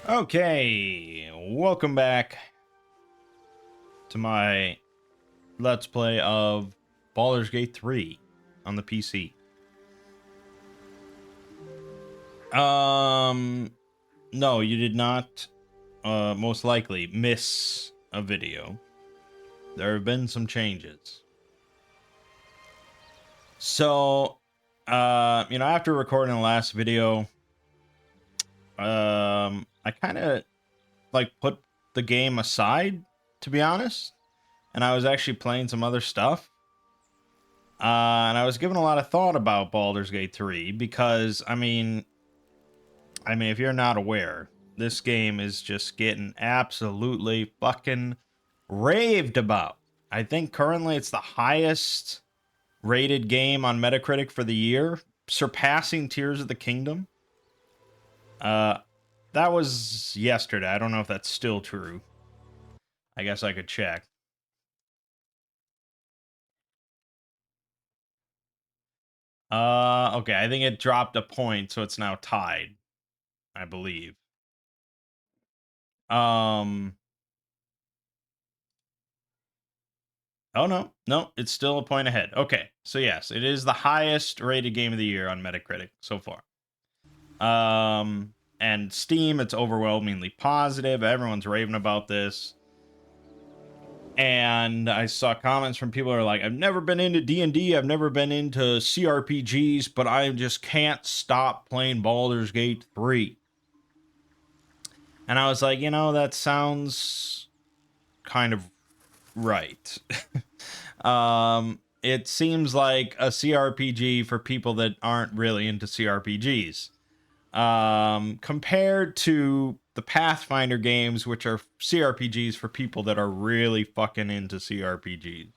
Okay, welcome back to my Let's Play of Baldur's Gate 3 on the PC. No, you did not, most likely miss a video. There have been some changes. So, after recording the last video, I kind of, put the game aside, to be honest. And I was actually playing some other stuff. And I was giving a lot of thought about Baldur's Gate 3 because, I mean, if you're not aware, this game is just getting absolutely fucking raved about. I think currently it's the highest rated game on Metacritic for the year, surpassing Tears of the Kingdom. That was yesterday. I don't know if that's still true. I guess I could check. Okay, I think it dropped a point, so it's now tied, I believe. Oh no, it's still a point ahead. Okay, so yes, it is the highest rated game of the year on Metacritic so far. And Steam, it's overwhelmingly positive. Everyone's raving about this. And I saw comments from people who are like, I've never been into D&D, I've never been into CRPGs, but I just can't stop playing Baldur's Gate 3. And I was like, that sounds kind of right. It seems like a CRPG for people that aren't really into CRPGs. Compared to the Pathfinder games, which are CRPGs for people that are really fucking into CRPGs.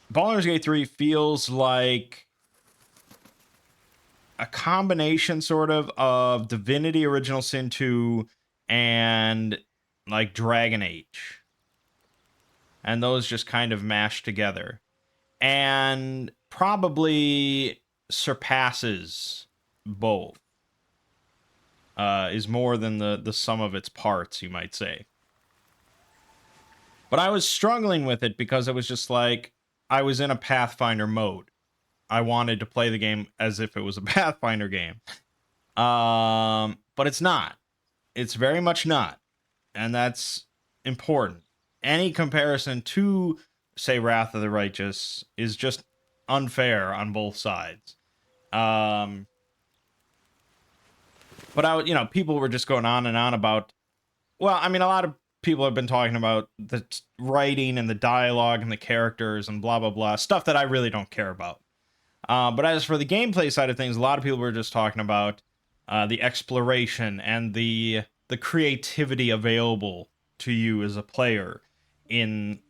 Baldur's Gate 3 feels like a combination sort of Divinity Original Sin 2 and like Dragon Age. And those just kind of mashed together. And probably surpasses both. Is more than the sum of its parts, you might say. But I was struggling with it because it was just like, I was in a Pathfinder mode. I wanted to play the game as if it was a Pathfinder game. But it's not. It's very much not. And that's important. Any comparison to, say, Wrath of the Righteous is just unfair on both sides. But people were just going on and on about, well, I mean, a lot of people have been talking about the writing and the dialogue and the characters and blah, blah, blah, stuff that I really don't care about. But as for the gameplay side of things, a lot of people were just talking about the exploration and the creativity available to you as a player in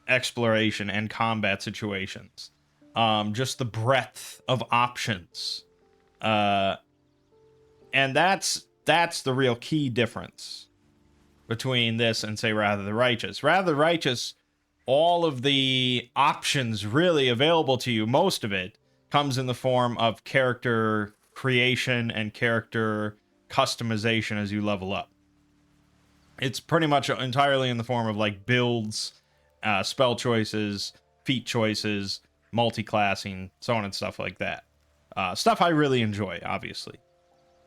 exploration and combat situations. Just the breadth of options. And that's the real key difference between this and, say, Wrath of the Righteous. Wrath of the Righteous, all of the options really available to you, most of it, comes in the form of character creation and character customization as you level up. It's pretty much entirely in the form of like builds, spell choices, feat choices, multi-classing, so on and stuff like that. Stuff I really enjoy, obviously.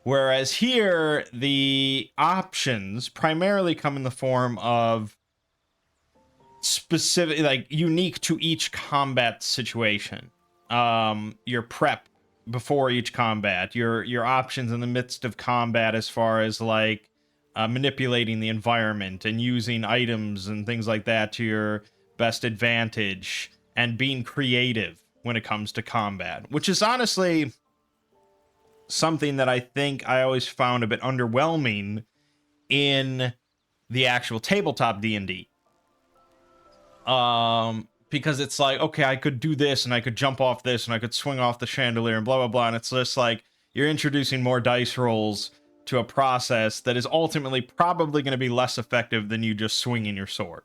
Whereas here, the options primarily come in the form of specific, like unique to each combat situation. Your prep before each combat, your options in the midst of combat as far as like manipulating the environment and using items and things like that to your best advantage, and being creative when it comes to combat, which is honestly something that I think I always found a bit underwhelming in the actual tabletop D&D. Because it's like, okay, I could do this and I could jump off this and I could swing off the chandelier and blah, blah, blah. And it's just like, you're introducing more dice rolls to a process that is ultimately probably going to be less effective than you just swinging your sword.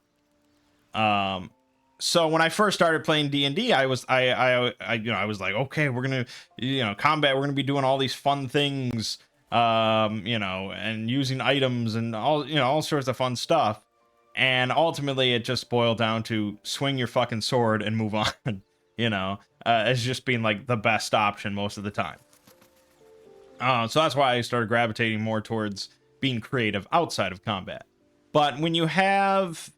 So when I first started playing D&D, I was I was like, okay, we're gonna combat. We're gonna be doing all these fun things, and using items and all sorts of fun stuff. And ultimately, it just boiled down to swing your fucking sword and move on. As just being like the best option most of the time. So that's why I started gravitating more towards being creative outside of combat. But when you have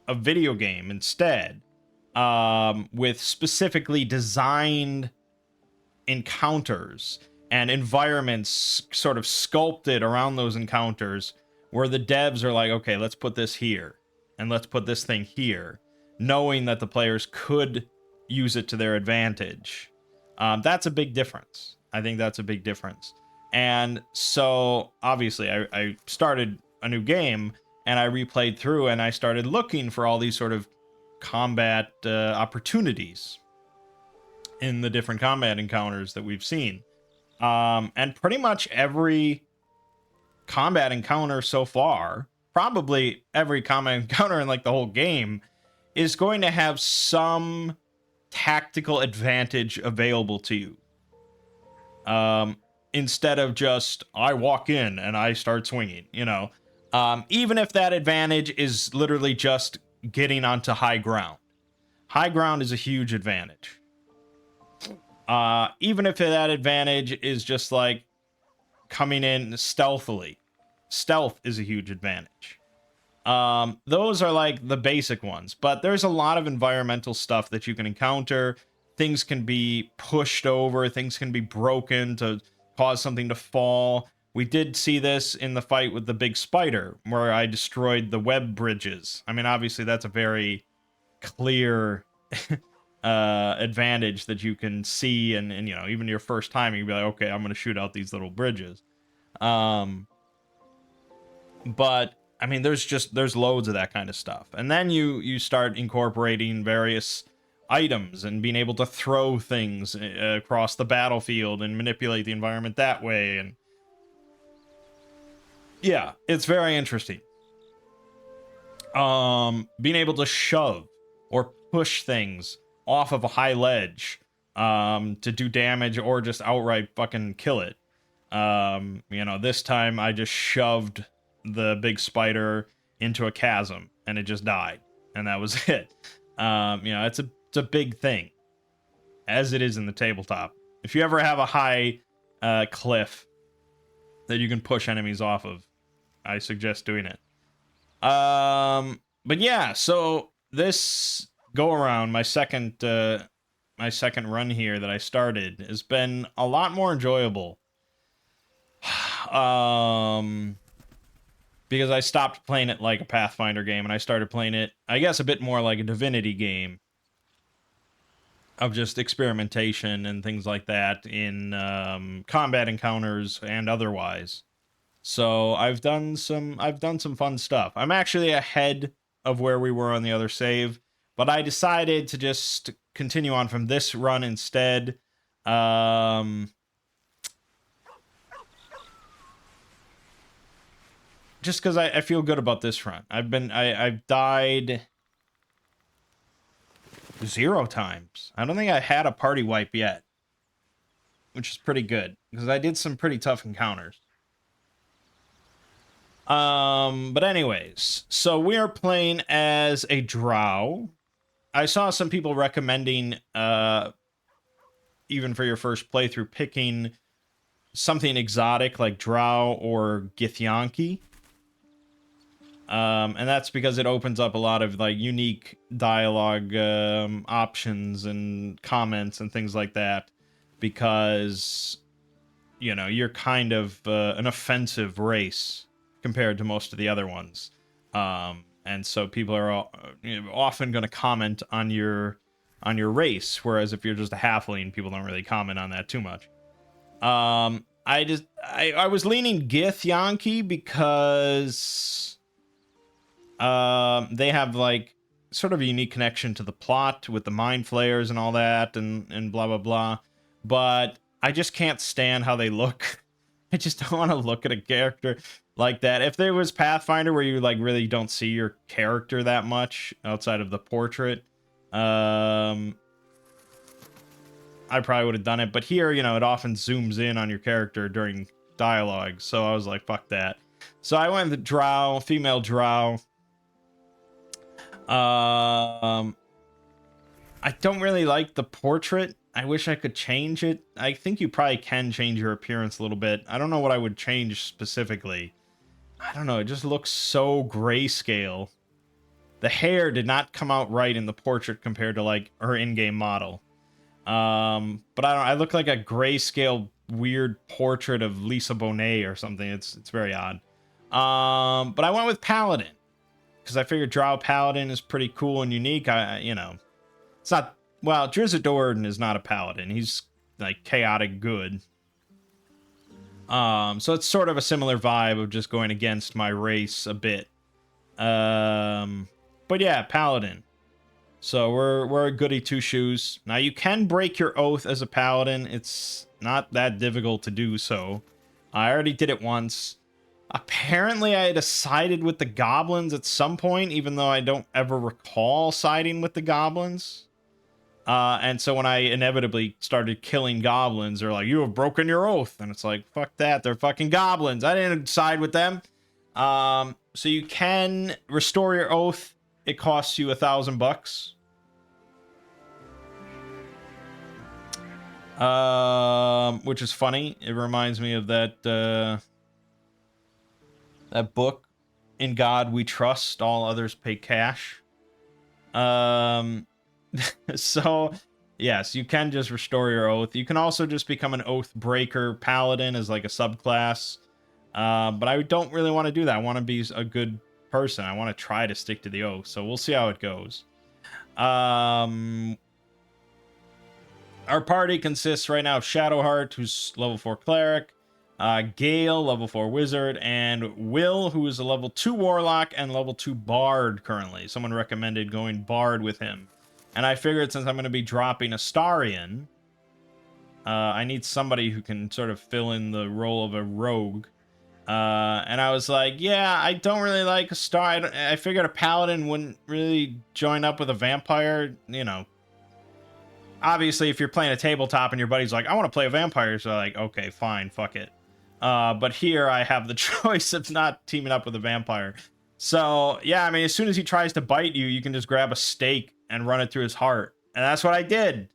a video game instead, with specifically designed encounters and environments sort of sculpted around those encounters, where the devs are like, okay, let's put this here and let's put this thing here, knowing that the players could use it to their advantage. That's a big difference. I think that's a big difference. And so obviously I started a new game and I replayed through and I started looking for all these sort of combat opportunities in the different combat encounters that we've seen. And pretty much every combat encounter so far, probably every combat encounter in like the whole game, is going to have some tactical advantage available to you. Instead of just, I walk in and I start swinging, even if that advantage is literally just getting onto high ground. High ground is a huge advantage. Even if that advantage is just like coming in stealthily. Stealth is a huge advantage. Those are like the basic ones, but there's a lot of environmental stuff that you can encounter. Things can be pushed over, things can be broken to cause something to fall. We did see this in the fight with the big spider, where I destroyed the web bridges. I mean, obviously that's a very clear advantage that you can see, and even your first time, you'd be like, okay, I'm going to shoot out these little bridges. But I mean, there's loads of that kind of stuff. And then you start incorporating various items and being able to throw things across the battlefield and manipulate the environment that way. And yeah, it's very interesting. Being able to shove or push things off of a high ledge to do damage or just outright fucking kill it. This time I just shoved the big spider into a chasm and it just died, and that was it. It's a big thing, as it is in the tabletop. If you ever have a high cliff that you can push enemies off of, I suggest doing it. But yeah, so this go around, my second run here that I started, has been a lot more enjoyable. Because I stopped playing it like a Pathfinder game and I started playing it, I guess, a bit more like a Divinity game of just experimentation and things like that in combat encounters and otherwise. So I've done some fun stuff. I'm actually ahead of where we were on the other save, but I decided to just continue on from this run instead. Just because I feel good about this run. I've died 0 times. I don't think I had a party wipe yet, which is pretty good because I did some pretty tough encounters. But anyways, so we are playing as a drow. I saw some people recommending, even for your first playthrough, picking something exotic like drow or Githyanki. And that's because it opens up a lot of like unique dialogue options and comments and things like that, because you're kind of an offensive race compared to most of the other ones, and so people are often going to comment on your race, whereas if you're just a halfling, people don't really comment on that too much. I was leaning Githyanki because they have like sort of a unique connection to the plot with the mind flayers and all that and blah blah blah, but I just can't stand how they look. I just don't want to look at a character like that. If there was Pathfinder where you like really don't see your character that much outside of the portrait, I probably would have done it. But here, you know, it often zooms in on your character during dialogue. So I was like, fuck that. So I went with drow, female drow. I don't really like the portrait. I wish I could change it. I think you probably can change your appearance a little bit. I don't know what I would change specifically. I don't know. It just looks so grayscale. The hair did not come out right in the portrait compared to like her in-game model. But I look like a grayscale weird portrait of Lisa Bonet or something. It's very odd. But I went with Paladin because I figured Drow Paladin is pretty cool and unique. You know, it's not, well, Drizzt Do'Urden is not a Paladin. He's like chaotic good. So it's sort of a similar vibe of just going against my race a bit. But yeah, Paladin. So we're a goody two shoes. Now you can break your oath as a Paladin. It's not that difficult to do so. I already did it once. Apparently I had sided with the goblins at some point, even though I don't ever recall siding with the goblins. And so when I inevitably started killing goblins, they're like, you have broken your oath. And it's like, fuck that. They're fucking goblins. I didn't side with them. So you can restore your oath. It costs you $1,000. Which is funny. It reminds me of that, that book, In God We Trust, All Others Pay Cash. So, yes, you can just restore your oath. You can also just become an oath breaker paladin as like a subclass. But I don't really want to do that. I want to be a good person. I want to try to stick to the oath. So we'll see how it goes. Our party consists right now of Shadowheart, who's level 4 cleric, Gale, level 4 wizard, and Will, who is a level 2 warlock and level 2 bard currently. Someone recommended going bard with him. And I figured since I'm going to be dropping Astarion, I need somebody who can sort of fill in the role of a rogue. And I was like, yeah, I don't really like Astarion. I figured a paladin wouldn't really join up with a vampire, you know. Obviously, if you're playing a tabletop and your buddy's like, I want to play a vampire, so like, okay, fine, fuck it. But here I have the choice of not teaming up with a vampire. So, yeah, I mean, as soon as he tries to bite you, you can just grab a stake and run it through his heart. And that's what I did.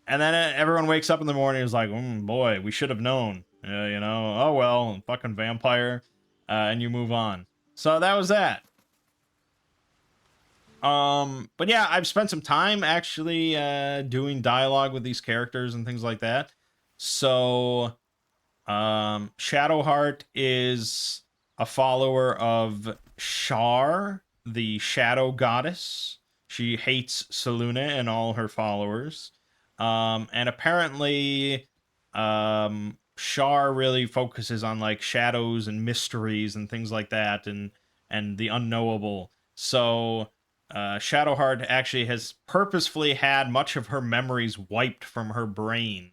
And then everyone wakes up in the morning and is like, boy, we should have known. You know, oh well, fucking vampire. And you move on. So that was that. But yeah, I've spent some time actually doing dialogue with these characters and things like that. So Shadowheart is a follower of Shar, the shadow goddess. She hates Selûne and all her followers. And apparently Shar really focuses on like shadows and mysteries and things like that, and the unknowable. So Shadowheart actually has purposefully had much of her memories wiped from her brain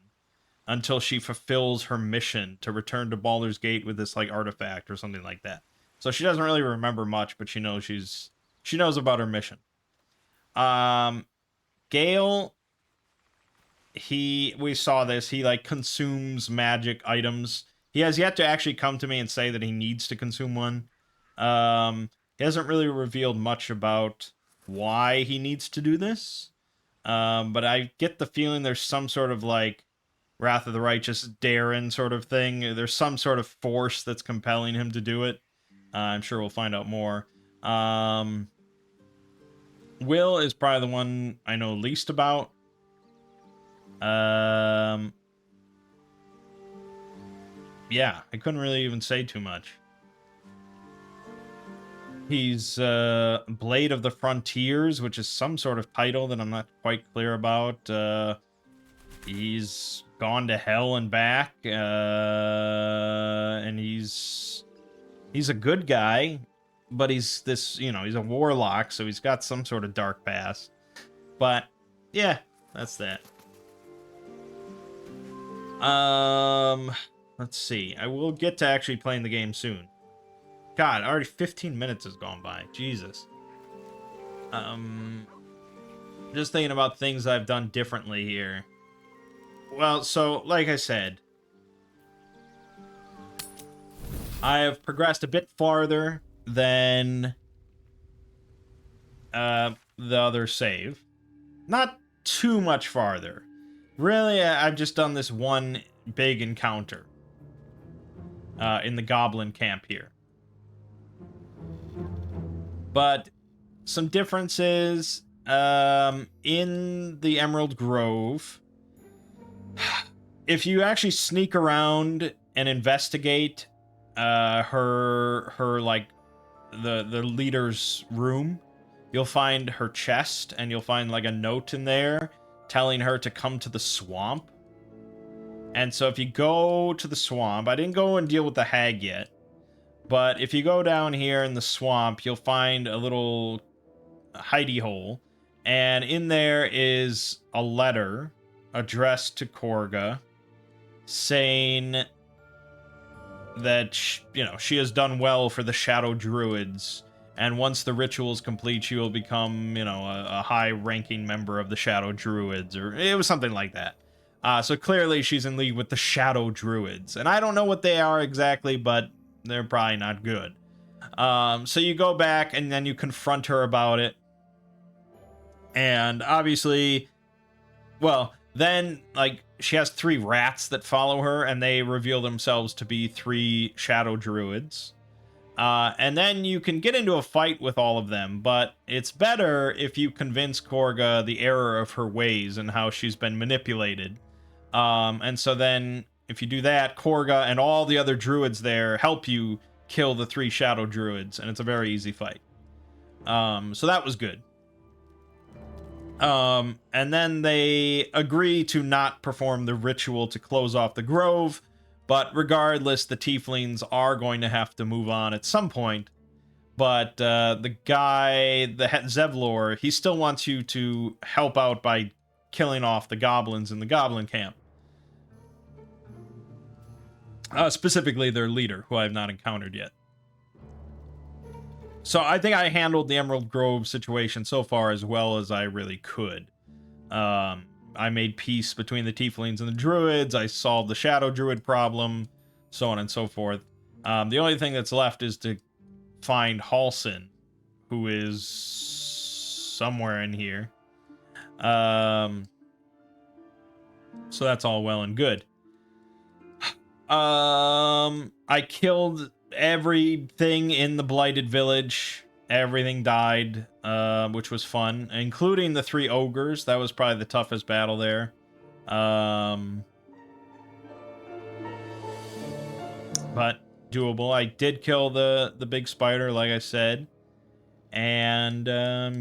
until she fulfills her mission to return to Baldur's Gate with this like artifact or something like that. So she doesn't really remember much, but she knows she knows about her mission. Gale, we saw this, he like consumes magic items. He has yet to actually come to me and say that he needs to consume one. He hasn't really revealed much about why he needs to do this. But I get the feeling there's some sort of like Wrath of the Righteous Darren sort of thing. There's some sort of force that's compelling him to do it. I'm sure we'll find out more. Will is probably the one I know least about. Yeah, I couldn't really even say too much. He's Blade of the Frontiers, which is some sort of title that I'm not quite clear about. He's gone to hell and back, and he's a good guy, but he's this, you know, he's a warlock, so he's got some sort of dark past. But yeah, that's that. Let's see. I will get to actually playing the game soon. God, already 15 minutes has gone by. Jesus. Just thinking about things I've done differently here. Well, so, like I said, I have progressed a bit farther than the other save. Not too much farther. Really, I've just done this one big encounter in the goblin camp here. But some differences in the Emerald Grove. If you actually sneak around and investigate her like the leader's room, you'll find her chest, and you'll find like a note in there telling her to come to the swamp. And so if you go to the swamp, I didn't go and deal with the hag yet, but if you go down here in the swamp, you'll find a little hidey hole, and in there is a letter addressed to Korga saying that she has done well for the Shadow Druids, and once the ritual is complete, she will become a high-ranking member of the Shadow Druids, or it was something like that. So clearly she's in league with the Shadow Druids, and I don't know what they are exactly, but they're probably not good. So you go back and then you confront her about it, and obviously, well, then, like, she has 3 rats that follow her, and they reveal themselves to be 3 Shadow Druids. And then you can get into a fight with all of them, but it's better if you convince Korga the error of her ways and how she's been manipulated. And so then, if you do that, Korga and all the other druids there help you kill the 3 Shadow Druids, and it's a very easy fight. So that was good. And then they agree to not perform the ritual to close off the grove, but regardless, the tieflings are going to have to move on at some point. But the guy, the Zevlor, he still wants you to help out by killing off the goblins in the goblin camp. Specifically their leader, who I have not encountered yet. So I think I handled the Emerald Grove situation so far as well as I really could. I made peace between the tieflings and the druids. I solved the shadow druid problem, so on and so forth. The only thing that's left is to find Halsin, who is somewhere in here. So that's all well and good. I killed everything in the blighted village. Everything died, which was fun, including the 3 ogres. That was probably the toughest battle there. But doable. I did kill the big spider, like I said. And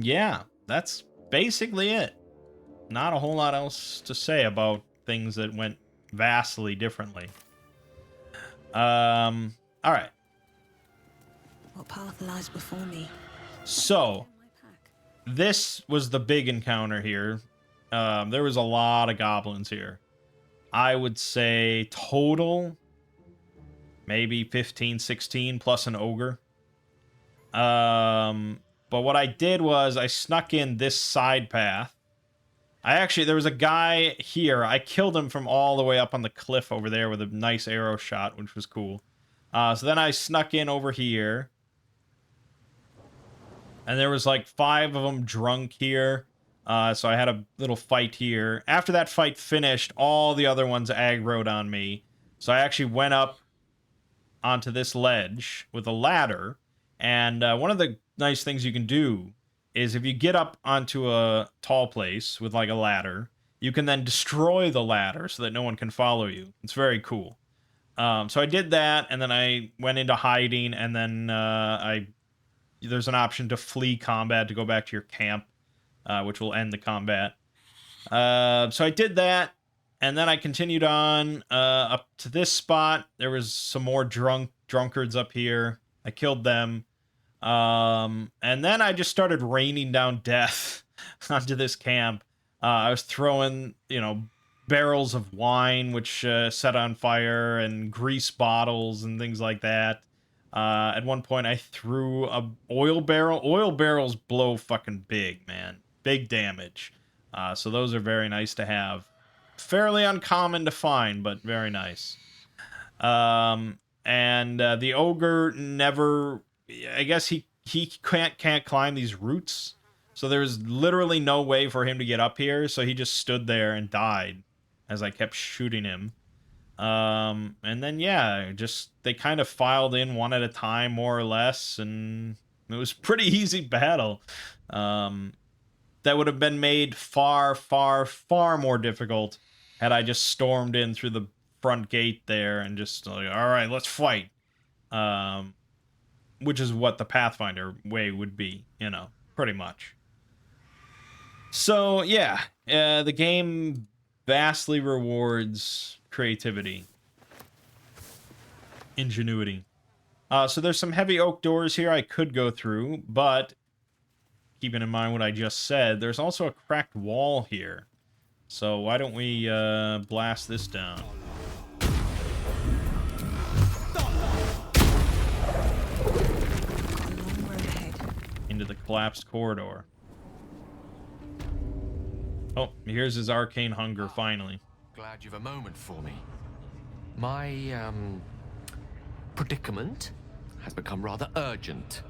yeah, that's basically it. Not a whole lot else to say about things that went vastly differently. All right. What path lies before me? So, this was the big encounter here. There was a lot of goblins here. I would say total, maybe 15, 16, plus an ogre. But what I did was I snuck in this side path. There was a guy here. I killed him from all the way up on the cliff over there with a nice arrow shot, which was cool. So then I snuck in over here. And there was like 5 of them drunk here. So I had a little fight here. After that fight finished, all the other ones aggroed on me. So I actually went up onto this ledge with a ladder. And one of the nice things you can do is if you get up onto a tall place with like a ladder, you can then destroy the ladder so that no one can follow you. It's very cool. So I did that, and then I went into hiding, and then there's an option to flee combat to go back to your camp, which will end the combat. So I did that, and then I continued on up to this spot. There was some more drunkards up here. I killed them. And then I just started raining down death onto this camp. I was throwing, barrels of wine which set on fire, and grease bottles and things like that. At one point I threw a oil barrel. Oil barrels blow fucking big, man. Big damage. So those are very nice to have. Fairly uncommon to find, but very nice. And the ogre never, I guess he can't climb these roots. So there's literally no way for him to get up here, so he just stood there and died as I kept shooting him. And then yeah, just they kind of filed in one at a time, more or less, and it was pretty easy battle. That would have been made far, far, far more difficult had I just stormed in through the front gate there and just like, all right, let's fight. Which is what the Pathfinder way would be, you know, pretty much. So yeah, the game vastly rewards creativity, ingenuity. So there's some heavy oak doors here I could go through, but keeping in mind what I just said, there's also a cracked wall here. So why don't we blast this down? Into the collapsed corridor. Oh, here's his arcane hunger, finally. Glad you've a moment for me. My, predicament has become rather urgent.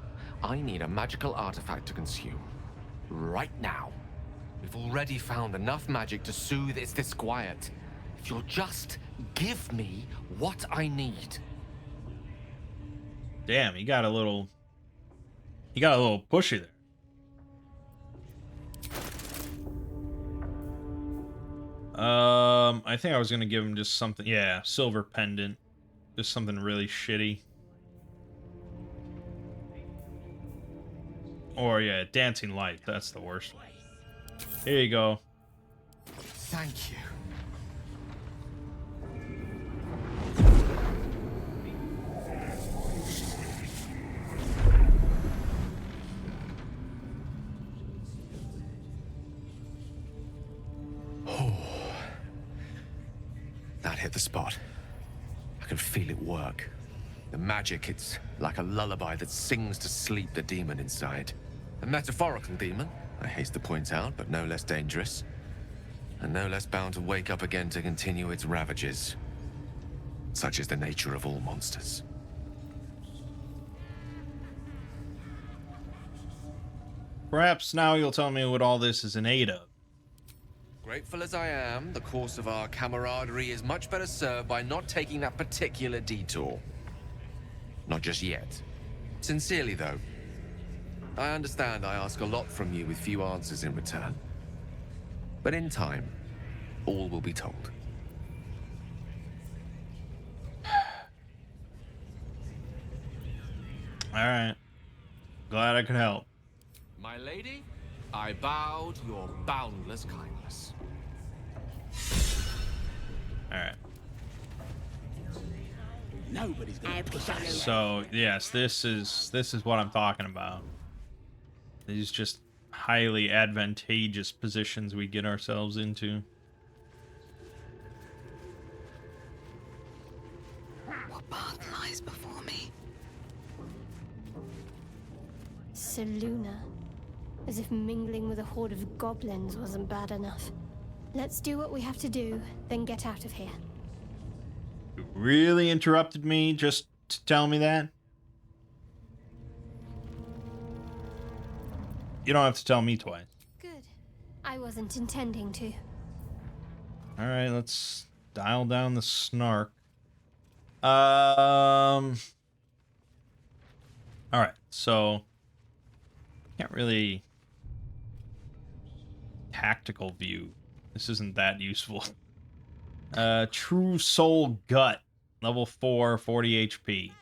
I need a magical artifact to consume. Right now. We've already found enough magic to soothe its disquiet. If you'll just give me what I need. Damn, he got a little pushy there. I think I was gonna give him just something. Yeah, silver pendant. Just something really shitty. Or yeah, dancing light. That's the worst one. Here you go. Thank you. That hit the spot. I can feel it work. The magic, it's like a lullaby that sings to sleep the demon inside. A metaphorical demon, I haste to point out, but no less dangerous. And no less bound to wake up again to continue its ravages. Such is the nature of all monsters. Perhaps now you'll tell me what all this is in aid of. Grateful as I am, the course of our camaraderie is much better served by not taking that particular detour. Not just yet. Sincerely, though. I understand I ask a lot from you with few answers in return. But in time, all will be told. Alright. Glad I could help. My lady, I bow to your boundless kindness. Alright. Nobody's gonna push us. So yes, this is what I'm talking about. These just highly advantageous positions we get ourselves into. What path lies before me? Seluna. As if mingling with a horde of goblins wasn't bad enough. Let's do what we have to do, then get out of here. You really interrupted me just to tell me that? You don't have to tell me twice. Good. I wasn't intending to. Alright, let's dial down the snark. Alright, so can't really tactical view. This isn't that useful. True Soul Gut, level 4, 40 HP.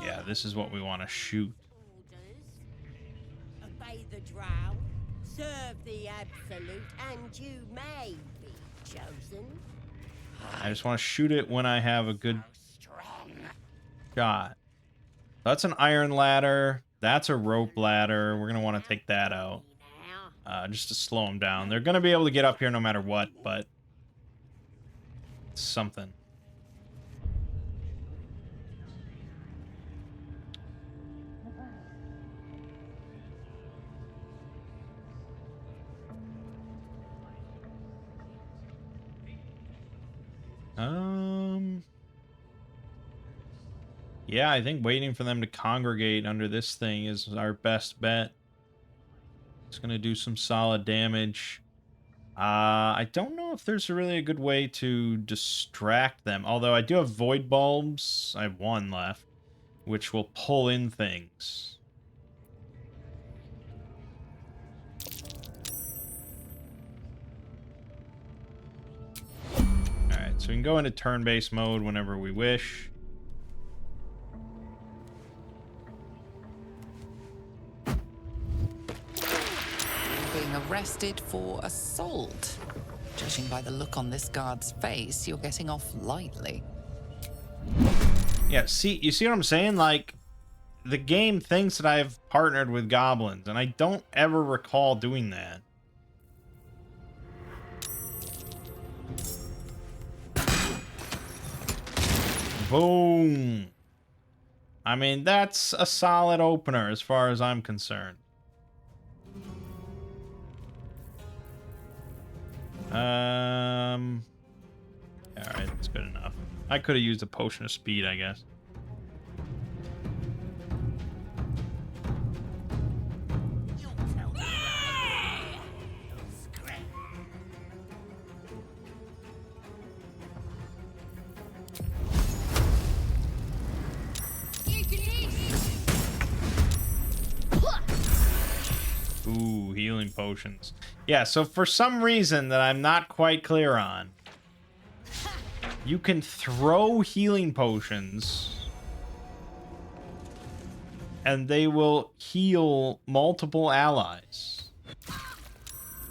Yeah, this is what we want to shoot. Obey the drow, serve the absolute, and you may be chosen. I just want to shoot it when I have a good shot. That's an iron ladder. That's a rope ladder. We're going to want to take that out. just to slow them down. They're going to be able to get up here no matter what, but it's something. Yeah, I think waiting for them to congregate under this thing is our best bet. It's gonna do some solid damage. I don't know if there's really a good way to distract them. Although I do have void bulbs. I have one left, which will pull in things. Alright, so we can go into turn-based mode whenever we wish. Being arrested for assault. Judging by the look on this guard's face, you're getting off lightly. Yeah, you see what I'm saying? Like, the game thinks that I've partnered with goblins, and I don't ever recall doing that. Boom. I mean, that's a solid opener as far as I'm concerned. Alright, that's good enough. I could have used a potion of speed, I guess. Ooh, healing potions. Yeah, so for some reason that I'm not quite clear on, you can throw healing potions and they will heal multiple allies.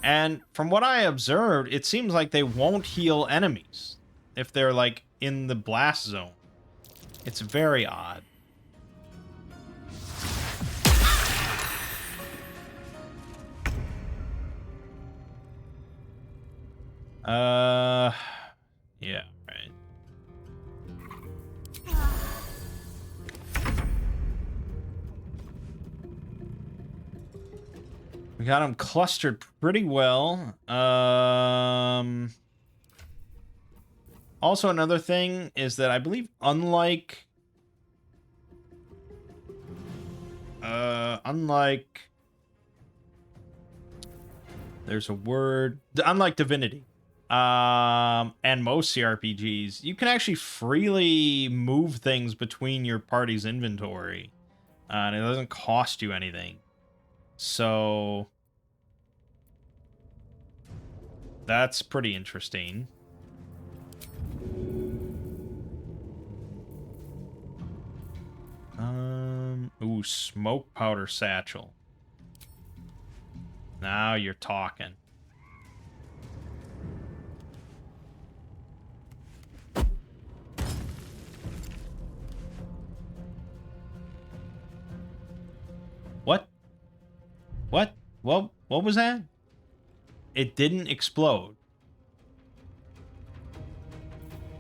And from what I observed, it seems like they won't heal enemies if they're like in the blast zone. It's very odd. Yeah, right. We got them clustered pretty well. Also, another thing is that I believe unlike there's a word, unlike Divinity, and most CRPGs, you can actually freely move things between your party's inventory, and it doesn't cost you anything. So that's pretty interesting. Ooh, smoke powder satchel. Now you're talking. What? What? What was that? It didn't explode.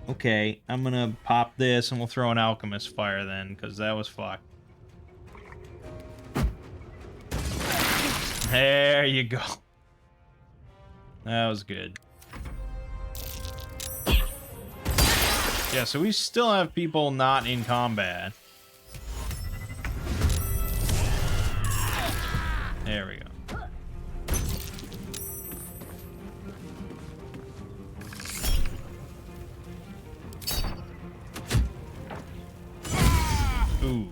Okay, I'm gonna pop this and we'll throw an alchemist fire then, because that was fucked. There you go. That was good. Yeah, so we still have people not in combat. There we go. Ooh.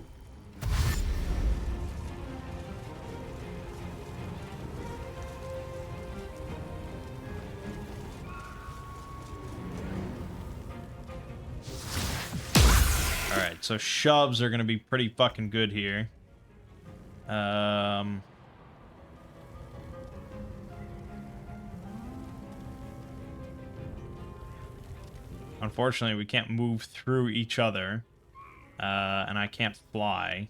Alright, so shoves are gonna be pretty fucking good here. Unfortunately, we can't move through each other. And I can't fly.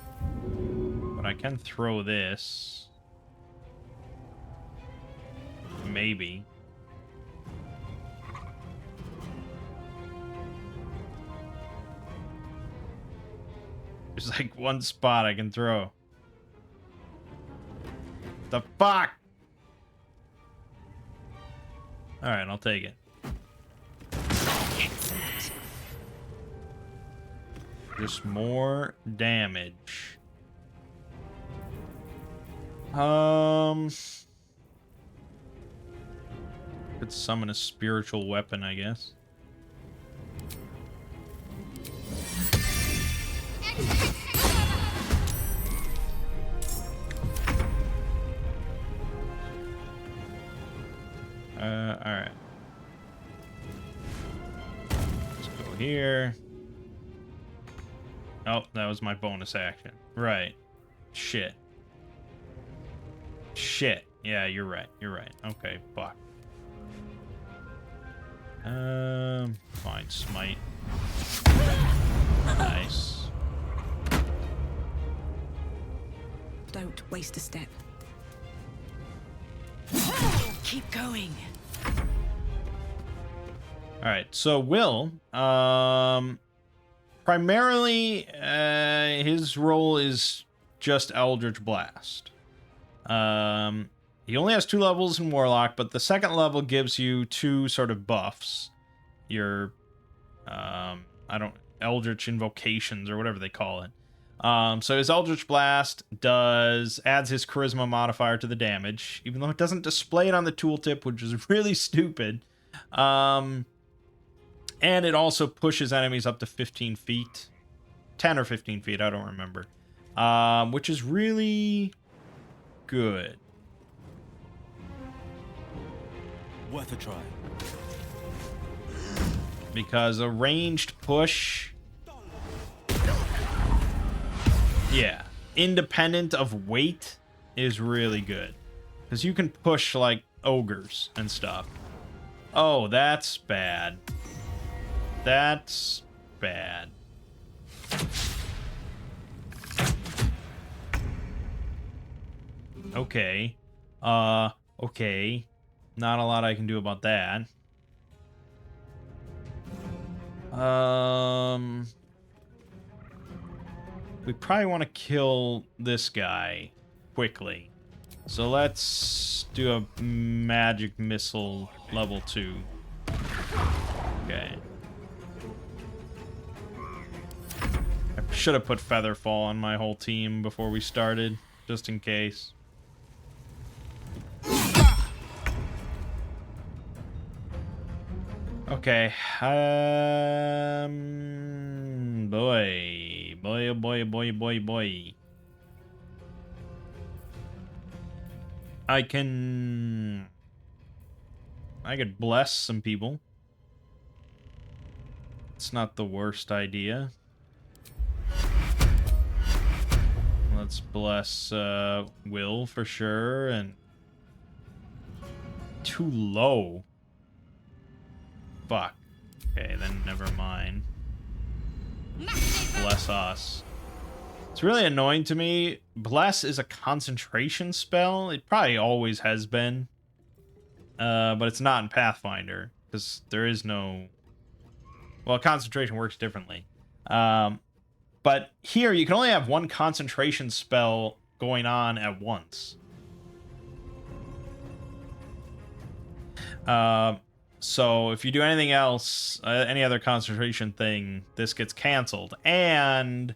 But I can throw this. maybe. There's like one spot I can throw. The fuck? Alright, I'll take it. Excellent. Just more damage. Could summon a spiritual weapon, I guess. Alright. Let's go here. Oh, that was my bonus action. Right. Shit. Shit. Yeah, you're right. You're right. Okay, fuck. Fine, smite. Nice. Don't waste a step. Keep going. All right, so Will, primarily, his role is just Eldritch Blast. He only has 2 levels in Warlock, but the second level gives you 2 sort of buffs. Your, Eldritch Invocations or whatever they call it. So his Eldritch Blast adds his Charisma modifier to the damage, even though it doesn't display it on the tooltip, which is really stupid. And it also pushes enemies up to 15 feet. 10 or 15 feet, I don't remember. Which is really good. Worth a try. Because a ranged push... Yeah. Independent of weight is really good. Because you can push, like, ogres and stuff. Oh, that's bad. That's bad. Okay. Okay. Not a lot I can do about that. We probably want to kill this guy quickly. So let's do a magic missile level 2. Okay. I should have put Featherfall on my whole team before we started, just in case. Okay. Boy. I could bless some people. It's not the worst idea. Let's bless Will for sure, and too low. Fuck. Okay, then never mind. Bless us. It's really annoying to me. Bless is a concentration spell. It probably always has been. But it's not in Pathfinder, because there is no... Well, concentration works differently. But here, you can only have one concentration spell going on at once. So if you do anything else, any other concentration thing, this gets canceled. And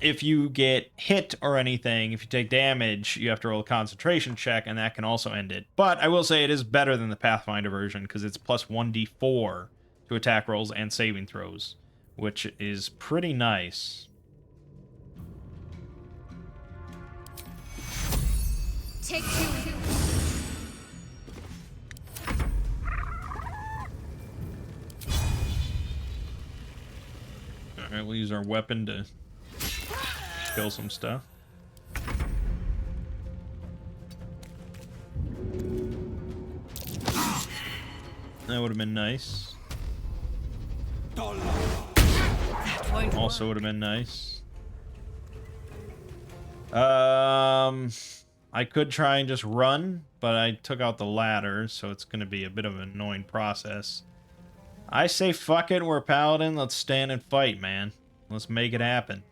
if you get hit or anything, if you take damage, you have to roll a concentration check, and that can also end it. But I will say it is better than the Pathfinder version, because it's plus 1d4 to attack rolls and saving throws, which is pretty nice. Take 2. Alright, we'll use our weapon to kill some stuff. That would have been nice. Also would have been nice. I could try and just run, but I took out the ladder, so it's going to be a bit of an annoying process. I say fuck it, we're a paladin. Let's stand and fight, man. Let's make it happen.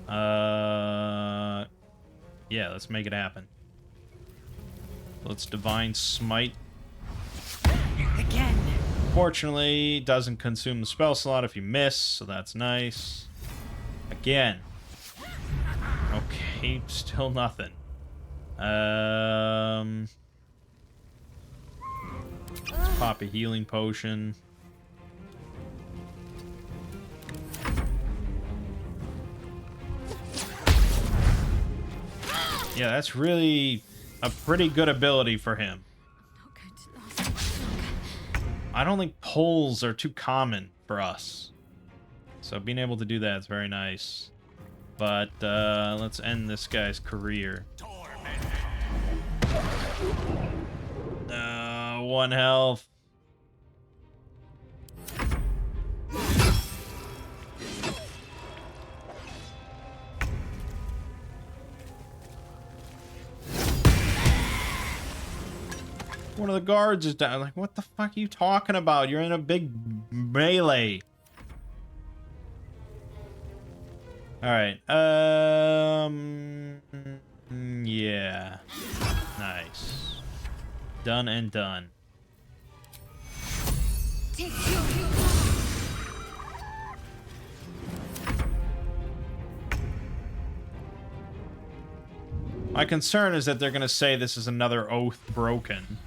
Yeah, let's make it happen. Let's Divine Smite. Again. Fortunately, it doesn't consume the spell slot if you miss, so that's nice. Again. Okay, still nothing. Let's pop a healing potion. Yeah, that's really a pretty good ability for him. Not going to last much longer. I don't think pulls are too common for us. So being able to do that is very nice. But let's end this guy's career. 1 health. One of the guards is down. Like, what the fuck are you talking about? You're in a big melee. Alright, yeah. Nice. Done and done. My concern is that they're gonna say this is another oath broken.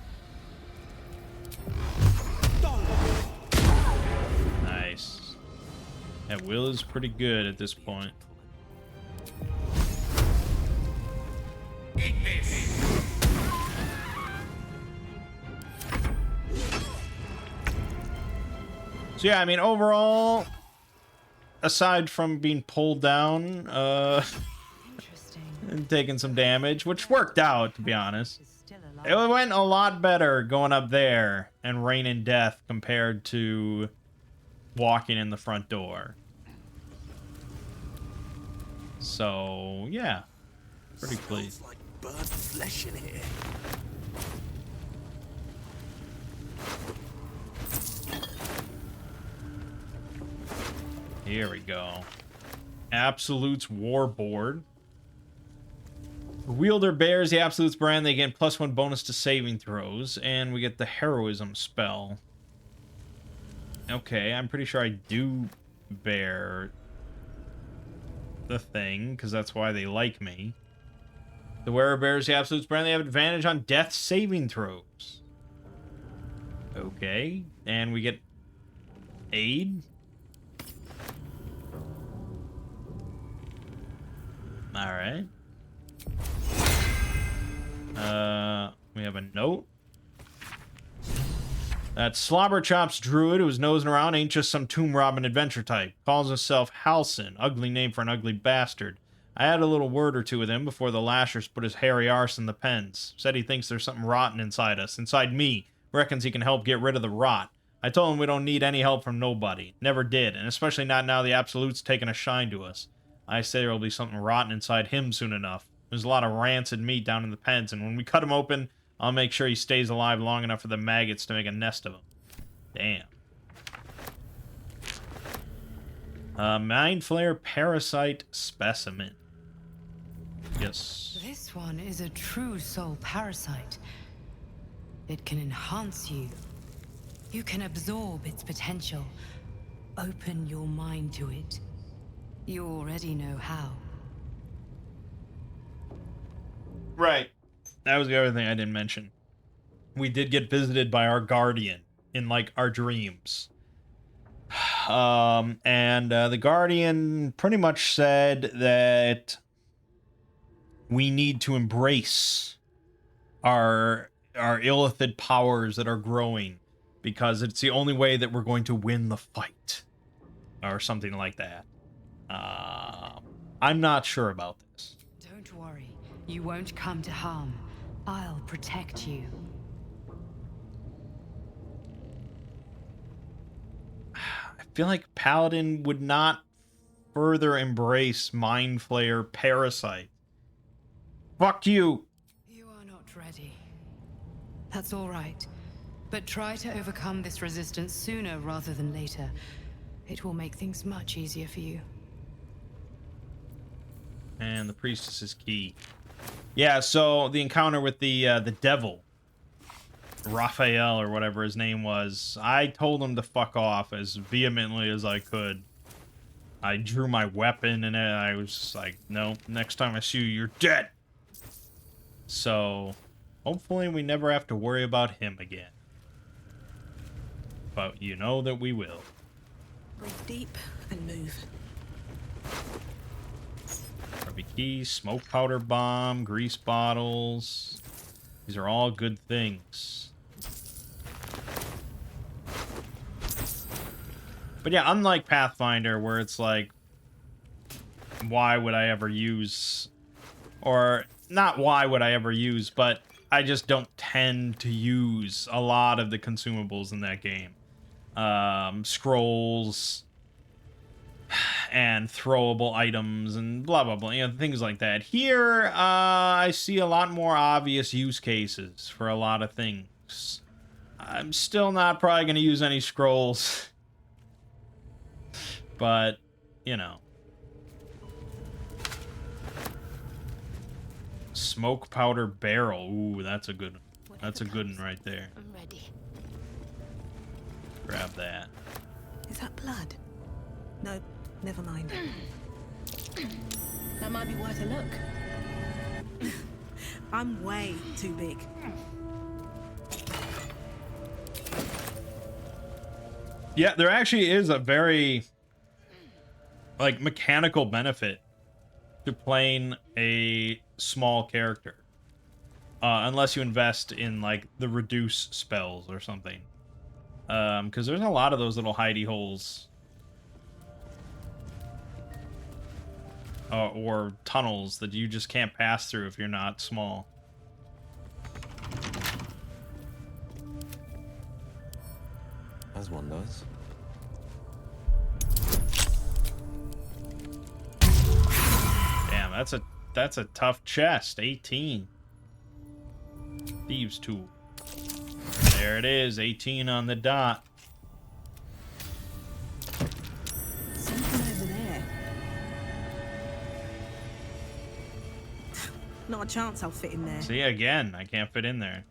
Nice. Yeah, Will is pretty good at this point. So yeah, I mean, overall, aside from being pulled down, and taking some damage, which worked out, to be honest. It went a lot better going up there and raining death compared to walking in the front door. So, yeah. Pretty pleased. Smells like burnt flesh in here. Here we go. Absolute's Warboard. Wielder bears the Absolute's brand. They gain +1 bonus to saving throws. And we get the Heroism spell. Okay, I'm pretty sure I do bear the thing, because that's why they like me. The wearer bears the Absolute's brand. They have advantage on death saving throws. Okay, and we get aid. Alright. We have a note. That Slobberchop's druid who was nosing around ain't just some tomb robbing adventure type. Calls himself Halsin, ugly name for an ugly bastard. I had a little word or two with him before the Lashers put his hairy arse in the pens. Said he thinks there's something rotten inside us, inside me. Reckons he can help get rid of the rot. I told him we don't need any help from nobody. Never did, and especially not now the Absolute's taking a shine to us. I say there'll be something rotten inside him soon enough. There's a lot of rancid meat down in the pens, and when we cut him open, I'll make sure he stays alive long enough for the maggots to make a nest of him. Damn. Mind Flare Parasite Specimen. Yes. This one is a true soul parasite. It can enhance you. You can absorb its potential. Open your mind to it. You already know how. Right. That was the other thing I didn't mention. We did get visited by our guardian in, like, our dreams. The guardian pretty much said that we need to embrace our illithid powers that are growing, because it's the only way that we're going to win the fight, or something like that. I'm not sure about this. Don't worry. You won't come to harm. I'll protect you. I feel like Paladin would not further embrace Mind Flayer Parasite. Fuck you. You are not ready. That's all right. But try to overcome this resistance sooner rather than later. It will make things much easier for you. And the priestess's key. Yeah, so the encounter with the devil, Raphael or whatever his name was, I told him to fuck off as vehemently as I could. I drew my weapon and I was just like, no, next time I see you, you're dead. So, hopefully we never have to worry about him again. But you know that we will. Breathe deep and move. Ruby keys, smoke powder bomb, grease bottles. These are all good things. But yeah, unlike Pathfinder, where it's like, why would I ever use... Or, not why would I ever use, but I just don't tend to use a lot of the consumables in that game. Scrolls and throwable items and blah blah blah, you know, things like that. Here I see a lot more obvious use cases for a lot of things. I'm still not probably going to use any scrolls, but you know, smoke powder barrel, ooh, that's a good one right there. I'm ready. Grab that. Is that blood? No, never mind. That might be worth a look. I'm way too big. Yeah, there actually is a very, like, mechanical benefit to playing a small character. Unless you invest in, like, the reduce spells or something. Because there's a lot of those little hidey holes. Or tunnels that you just can't pass through if you're not small. As one does. Damn, that's a tough chest. 18. Thieves' tool. There it is, 18 on the dot. Something over there. Not a chance I'll fit in there. See, again, I can't fit in there.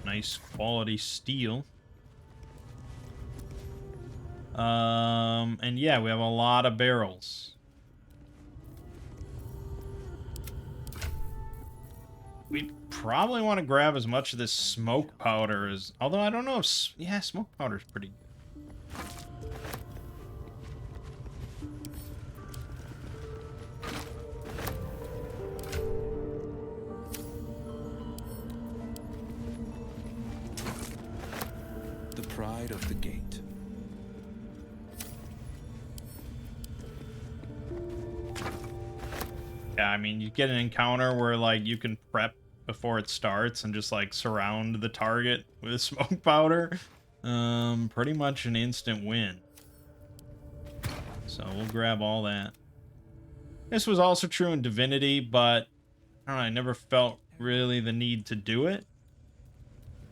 Nice quality steel. And yeah, we have a lot of barrels. We probably want to grab as much of this smoke powder as... Although I don't know if... Yeah, smoke powder is pretty good. The pride of the gate. Yeah, I mean, you get an encounter where, like, you can prep before it starts and just, like, surround the target with smoke powder. Pretty much an instant win. So we'll grab all that. This was also true in Divinity, but I don't know, I never felt really the need to do it.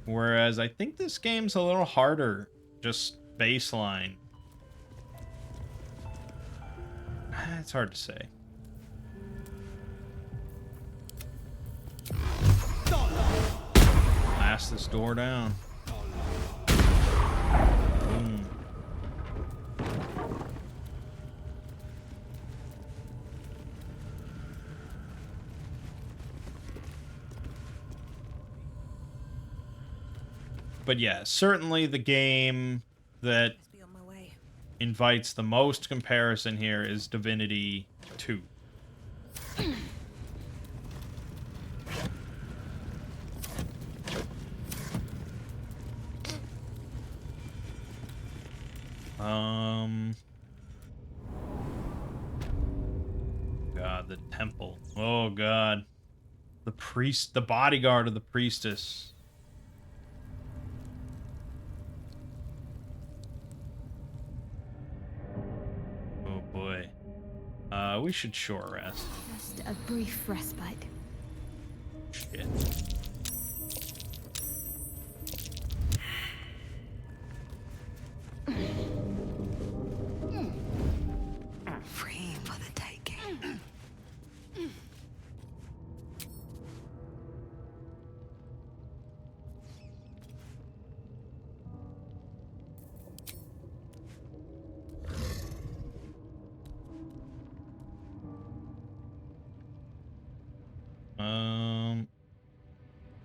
Whereas I think this game's a little harder, just baseline. It's hard to say. Blast this door down. Boom. But yeah, certainly the game that Must be on my way. invites the most comparison here is Divinity 2. God, the temple. Oh God. The priest, the bodyguard of the priestess. We should short rest. Just a brief respite. Shit. Free for the taking.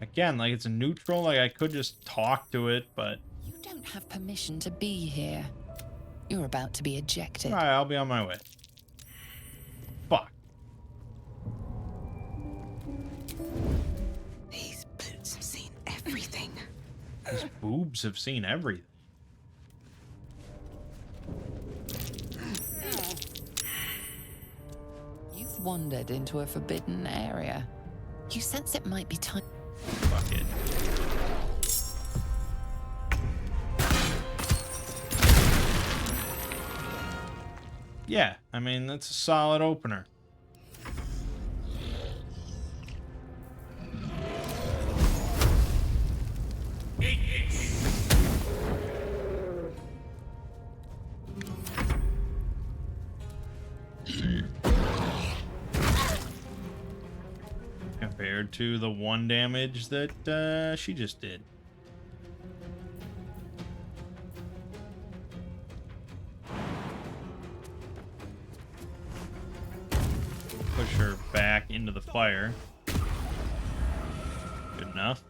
Again, like it's a neutral, like I could just talk to it, but You don't have permission to be here. You're about to be ejected. alright, I'll be on my way. Fuck. These boots have seen everything. These boobs have seen everything. You've wandered into a forbidden area. You sense it might be time. Fuck it. Yeah, I mean, that's a solid opener. Compared to the 1 damage that she just did. Push her back into the fire. Good enough.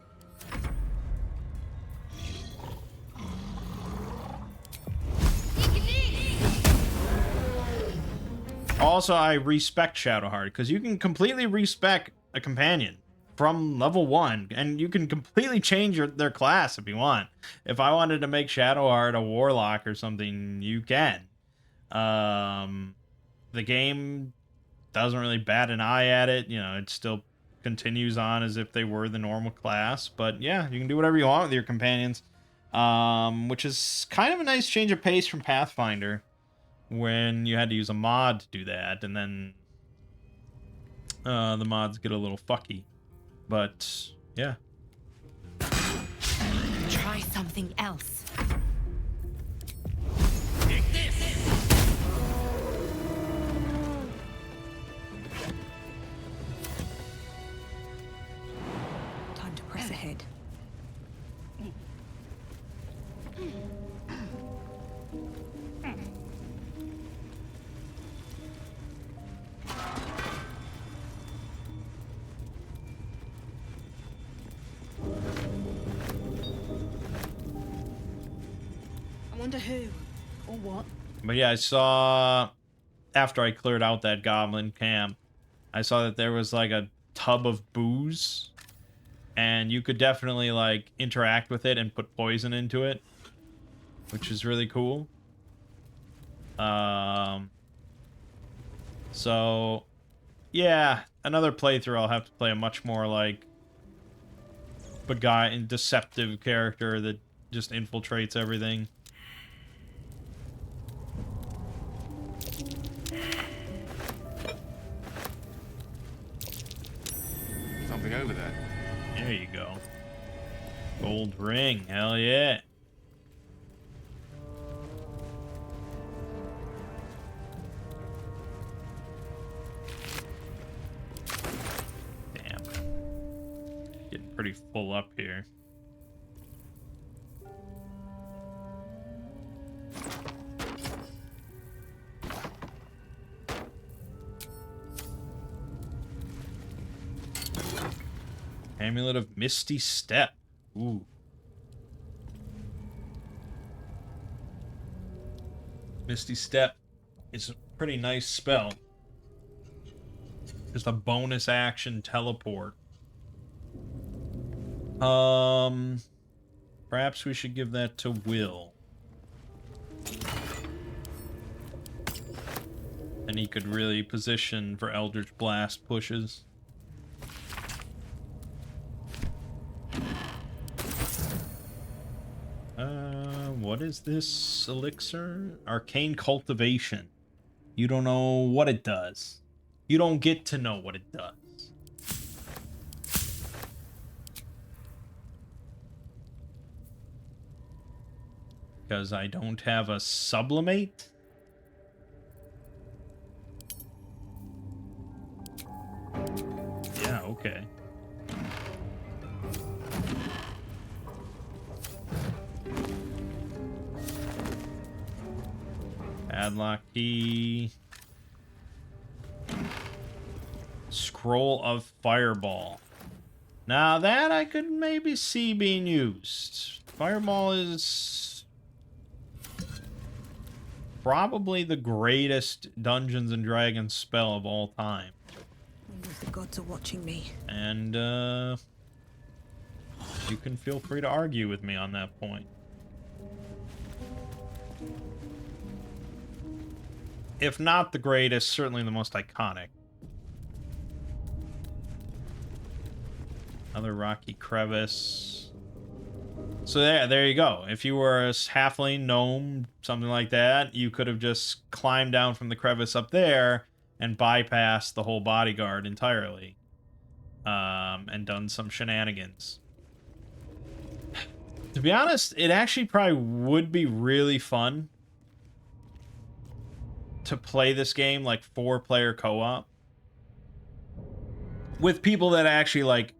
Also, I respect Shadowheart because you can completely respec a companion from level 1, and you can completely change their class if you want. If I wanted to make Shadowheart a warlock or something, you can. The game doesn't really bat an eye at it. You know, it still continues on as if they were the normal class. But yeah, you can do whatever you want with your companions, which is kind of a nice change of pace from Pathfinder, when you had to use a mod to do that, and then the mods get a little fucky. But yeah. Try something else. Time to press ahead. I wonder who or what. But yeah, I saw, after I cleared out that goblin camp, I saw that there was like a tub of booze, and you could definitely like interact with it and put poison into it, which is really cool. So yeah, another playthrough I'll have to play a much more like and deceptive character that just infiltrates everything. Something over there. There you go. Gold ring, hell yeah. Damn. Getting pretty full up here. Amulet of Misty Step. Ooh. Misty Step is a pretty nice spell. Just a bonus action teleport. Perhaps we should give that to Will. And he could really position for Eldritch Blast pushes. What is this elixir? Arcane Cultivation. You don't know what it does. You don't get to know what it does. Because I don't have a sublimate? Yeah, okay. Padlock key. Scroll of Fireball. Now that I could maybe see being used. Fireball is probably the greatest Dungeons and Dragons spell of all time. Wonder if the gods are watching me. And you can feel free to argue with me on that point. If not the greatest, certainly the most iconic. Another rocky crevice. So there you go. If you were a halfling, gnome, something like that, you could have just climbed down from the crevice up there and bypassed the whole bodyguard entirely. And done some shenanigans. To be honest, it actually probably would be really fun to play this game like 4-player co-op with people that actually like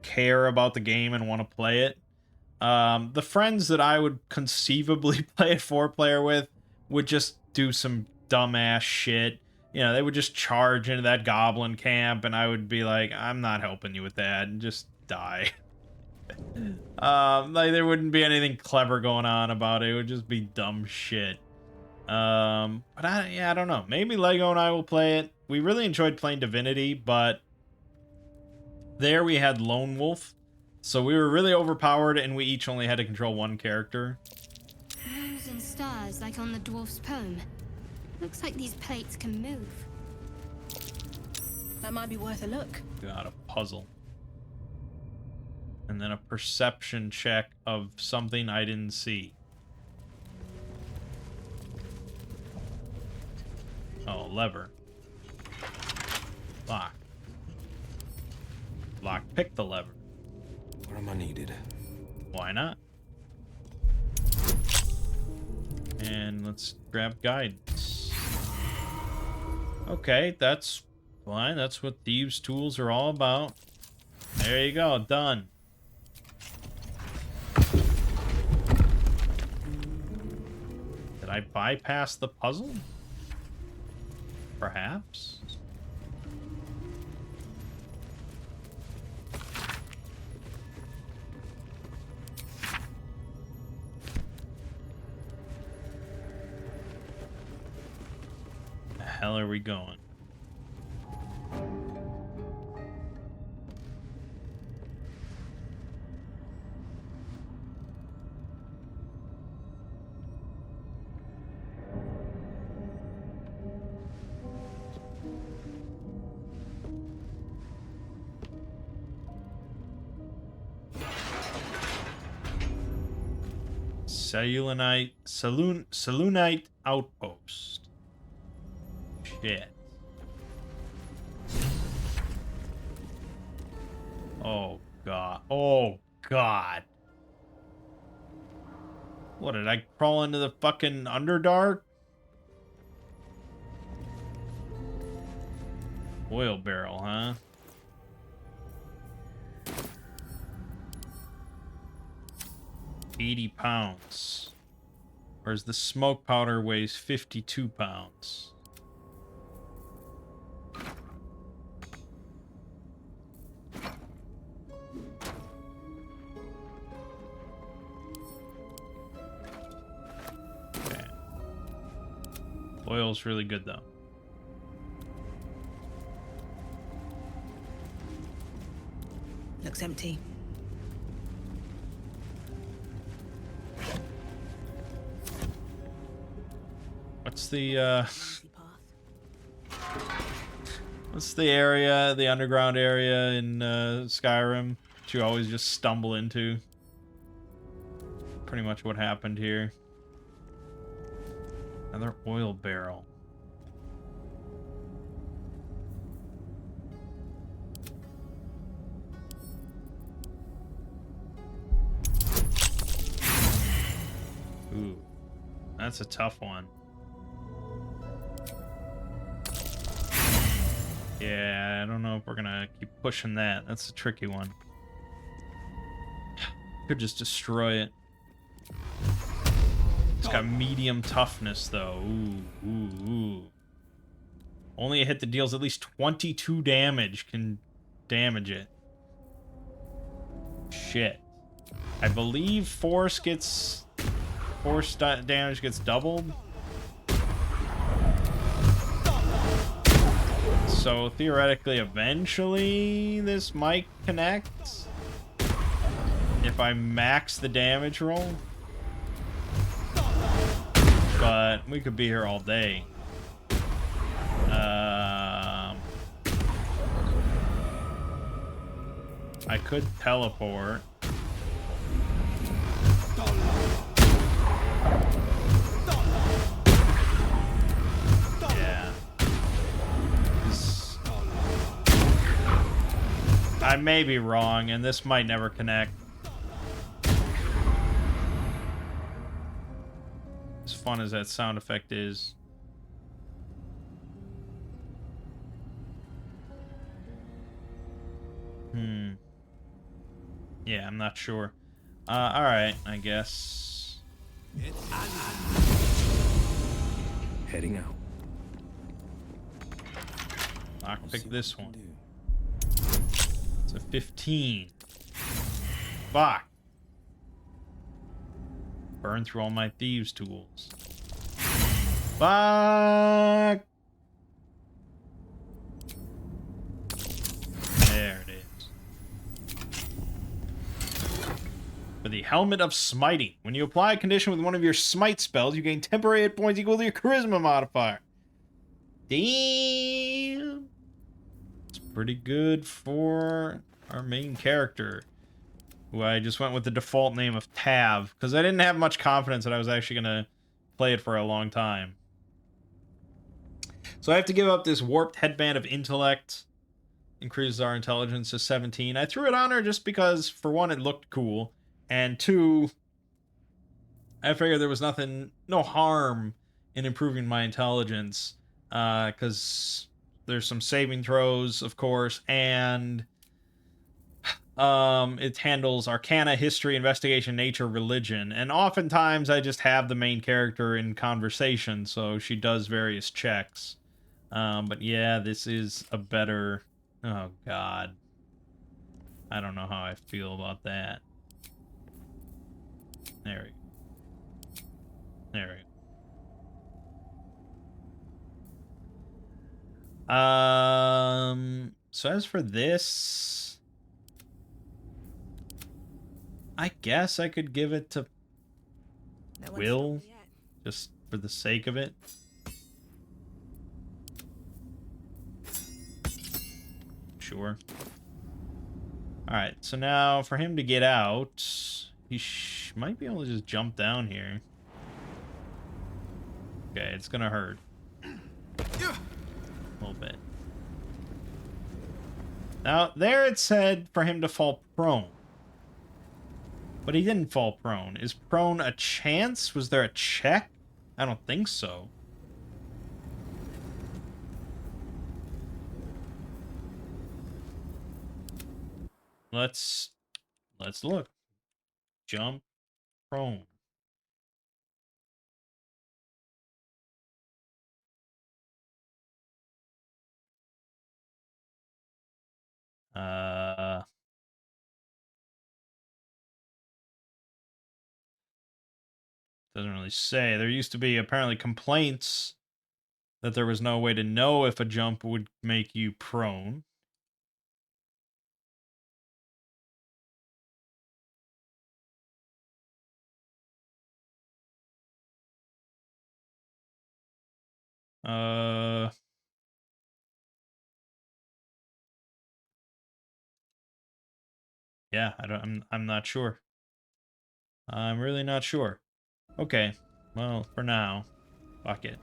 care about the game and want to play it. The friends that I would conceivably play it 4-player with would just do some dumbass shit. You know, they would just charge into that goblin camp and I would be like, I'm not helping you with that, and just die. Like there wouldn't be anything clever going on about it. It would just be dumb shit. But I don't know. Maybe Lego and I will play it. We really enjoyed playing Divinity, but there we had Lone Wolf, so we were really overpowered and we each only had to control one character. Moons and stars like on the dwarf's poem. Looks like these plates can move. That might be worth a look. Got a puzzle. And then a perception check of something I didn't see. Oh, lever. Lock. Lock, pick the lever. Where am I needed? Why not? And let's grab guidance. Okay, that's fine. That's what thieves' tools are all about. There you go, done. Did I bypass the puzzle? Perhaps? The hell are we going? Selunite outpost. Shit. Oh god. Oh god. What, did I crawl into the fucking Underdark? Oil barrel, huh? £80. Whereas the smoke powder weighs 52 pounds. Okay. Oil's really good though. Looks empty. What's the what's the area, the underground area in Skyrim that you always just stumble into? Pretty much what happened here. Another oil barrel. Ooh, that's a tough one. Yeah, I don't know if we're gonna keep pushing that. That's a tricky one. Could just destroy it. It's got medium toughness, though. Ooh, ooh, ooh. Only a hit that deals at least 22 damage can damage it. Shit. I believe force damage gets doubled. So theoretically, eventually, this might connect. If I max the damage roll. But we could be here all day. I could teleport. Yeah. I may be wrong, and this might never connect. As fun as that sound effect is. Yeah, I'm not sure. Alright, I guess. Heading out. Lockpick this one. It's a 15. Fuck. Burn through all my thieves' tools. Fuck. There it is. For the Helmet of Smiting. When you apply a condition with one of your smite spells, you gain temporary hit points equal to your charisma modifier. Damn. It's pretty good for our main character, who I just went with the default name of Tav, because I didn't have much confidence that I was actually going to play it for a long time. So I have to give up this warped headband of intellect. Increases our intelligence to 17. I threw it on her just because, for one, it looked cool, and two, I figured there was no harm in improving my intelligence, because there's some saving throws, of course, and it handles Arcana, History, Investigation, Nature, Religion, and oftentimes I just have the main character in conversation, so she does various checks. But yeah, this is a better... Oh, God. I don't know how I feel about that. There we go. There we go. So as for this... I guess I could give it to Will, just for the sake of it. Sure. Alright, so now for him to get out, he might be able to just jump down here. Okay, it's gonna hurt. A little bit. Now, there it said for him to fall prone. But he didn't fall prone. Is prone a chance? Was there a check? I don't think so. Let's look. Jump prone. Doesn't really say. There used to be apparently complaints that there was no way to know if a jump would make you prone. Yeah, I'm not sure. I'm really not sure. Okay. Well, for now, fuck it.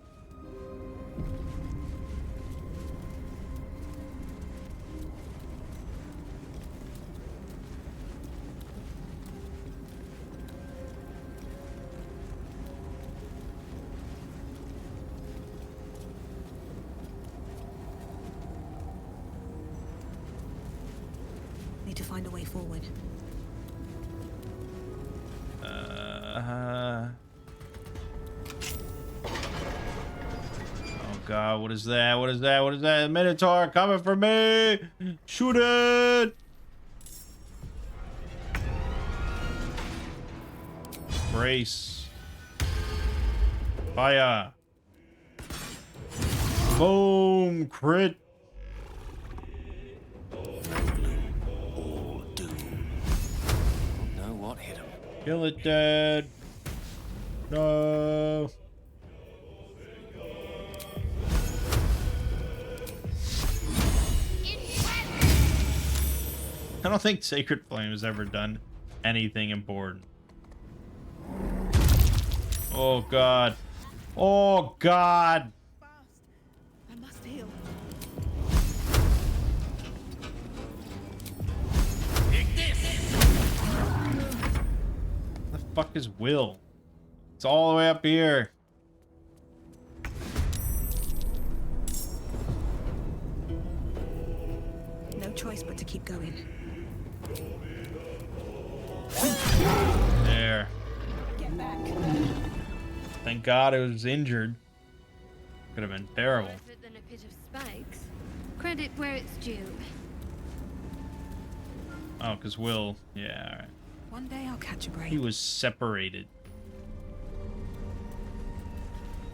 find a way forward. Oh god, what is that? What is that? What is that? Minotaur coming for me! Shoot it! Brace. Fire. Boom! Crit. All doom. Know what hit him? Kill it, Dad. No. I don't think Sacred Flame has ever done anything important. Oh god. Oh god. I must heal. The fuck is Will? It's all the way up here. No choice but to keep going. There. Get back. Thank God it was injured. Could have been terrible. Worth it than a pit of spikes. Credit where it's due. Oh, because Will, yeah, alright. One day I'll catch a break. He was separated.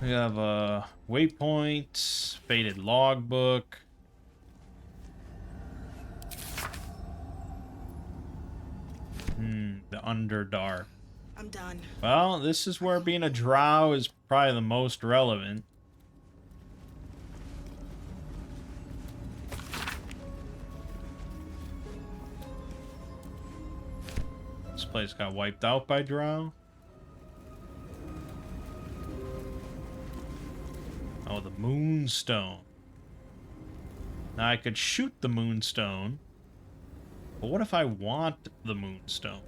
We have a waypoint, faded logbook. The Underdark. I'm done. Well, this is where being a drow is probably the most relevant. This place got wiped out by drow. Oh, the Moonstone. Now I could shoot the Moonstone. But what if I want the Moonstone?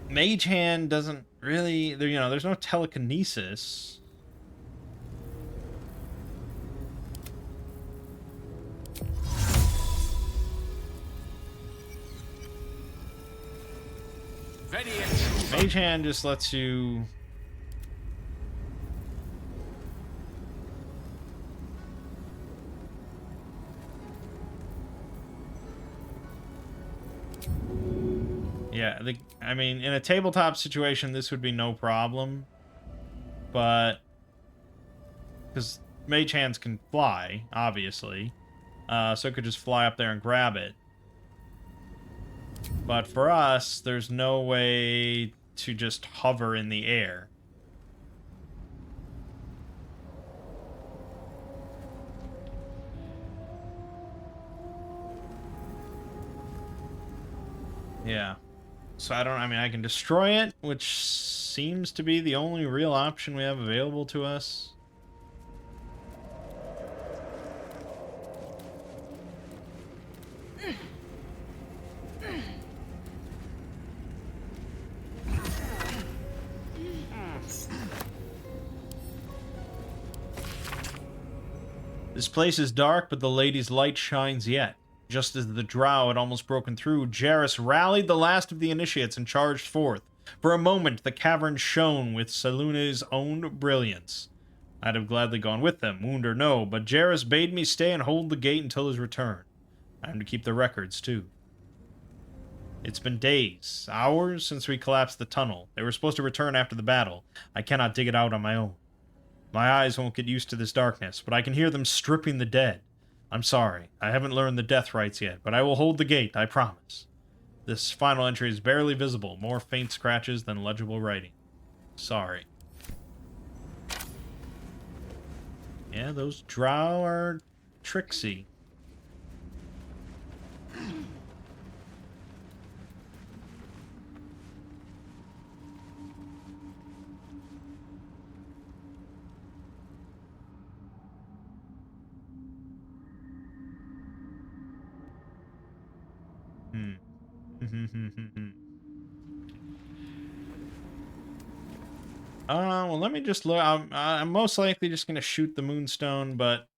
Mage Hand doesn't really, you know, there's no telekinesis. Mage Hand just lets you... Yeah, I mean, in a tabletop situation, this would be no problem. But... because Mage Hands can fly, obviously. So it could just fly up there and grab it. But for us, there's no way to just hover in the air. Yeah. So I mean, I can destroy it, which seems to be the only real option we have available to us. This place is dark, but the lady's light shines yet. Just as the drow had almost broken through, Jarrus rallied the last of the initiates and charged forth. For a moment, the cavern shone with Seluna's own brilliance. I'd have gladly gone with them, wound or no, but Jarrus bade me stay and hold the gate until his return. I am to keep the records, too. It's been days, hours, since we collapsed the tunnel. They were supposed to return after the battle. I cannot dig it out on my own. My eyes won't get used to this darkness, but I can hear them stripping the dead. I'm sorry, I haven't learned the death rites yet, but I will hold the gate, I promise. This final entry is barely visible, more faint scratches than legible writing. Sorry. Yeah, those drow are tricksy. Well, let me just look. I'm most likely just going to shoot the Moonstone, but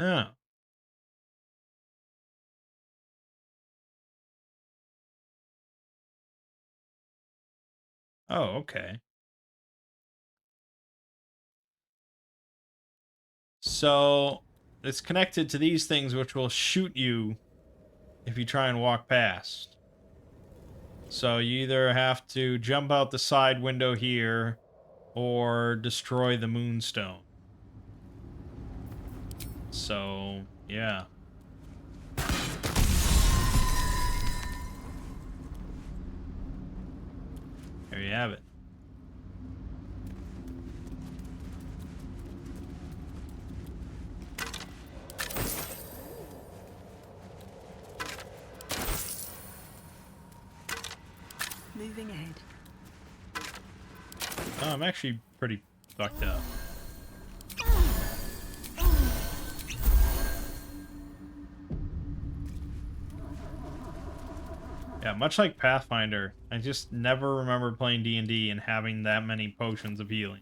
Oh. Oh, okay. So it's connected to these things, which will shoot you if you try and walk past. So you either have to jump out the side window here or destroy the moonstone. So, yeah. There you have it. Moving ahead. Oh, I'm actually pretty fucked up. Yeah, much like Pathfinder, I just never remember playing D&D and having that many potions of healing.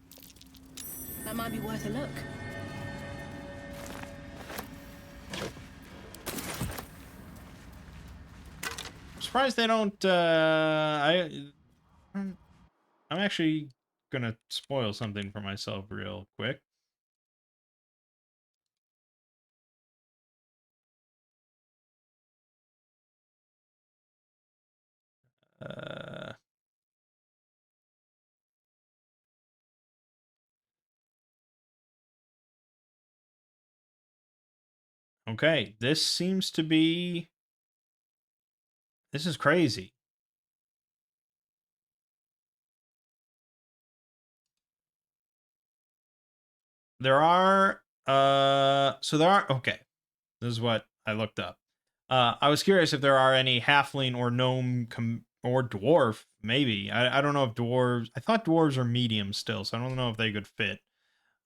That might be worth a look. I'm surprised they don't, I'm actually gonna spoil something for myself real quick. Uh... Okay, this seems to be... This is crazy. There are, so there are, okay. This is what I looked up. I was curious if there are any halfling or gnome or dwarf, maybe. I don't know if dwarves, I thought dwarves are medium still, so I don't know if they could fit.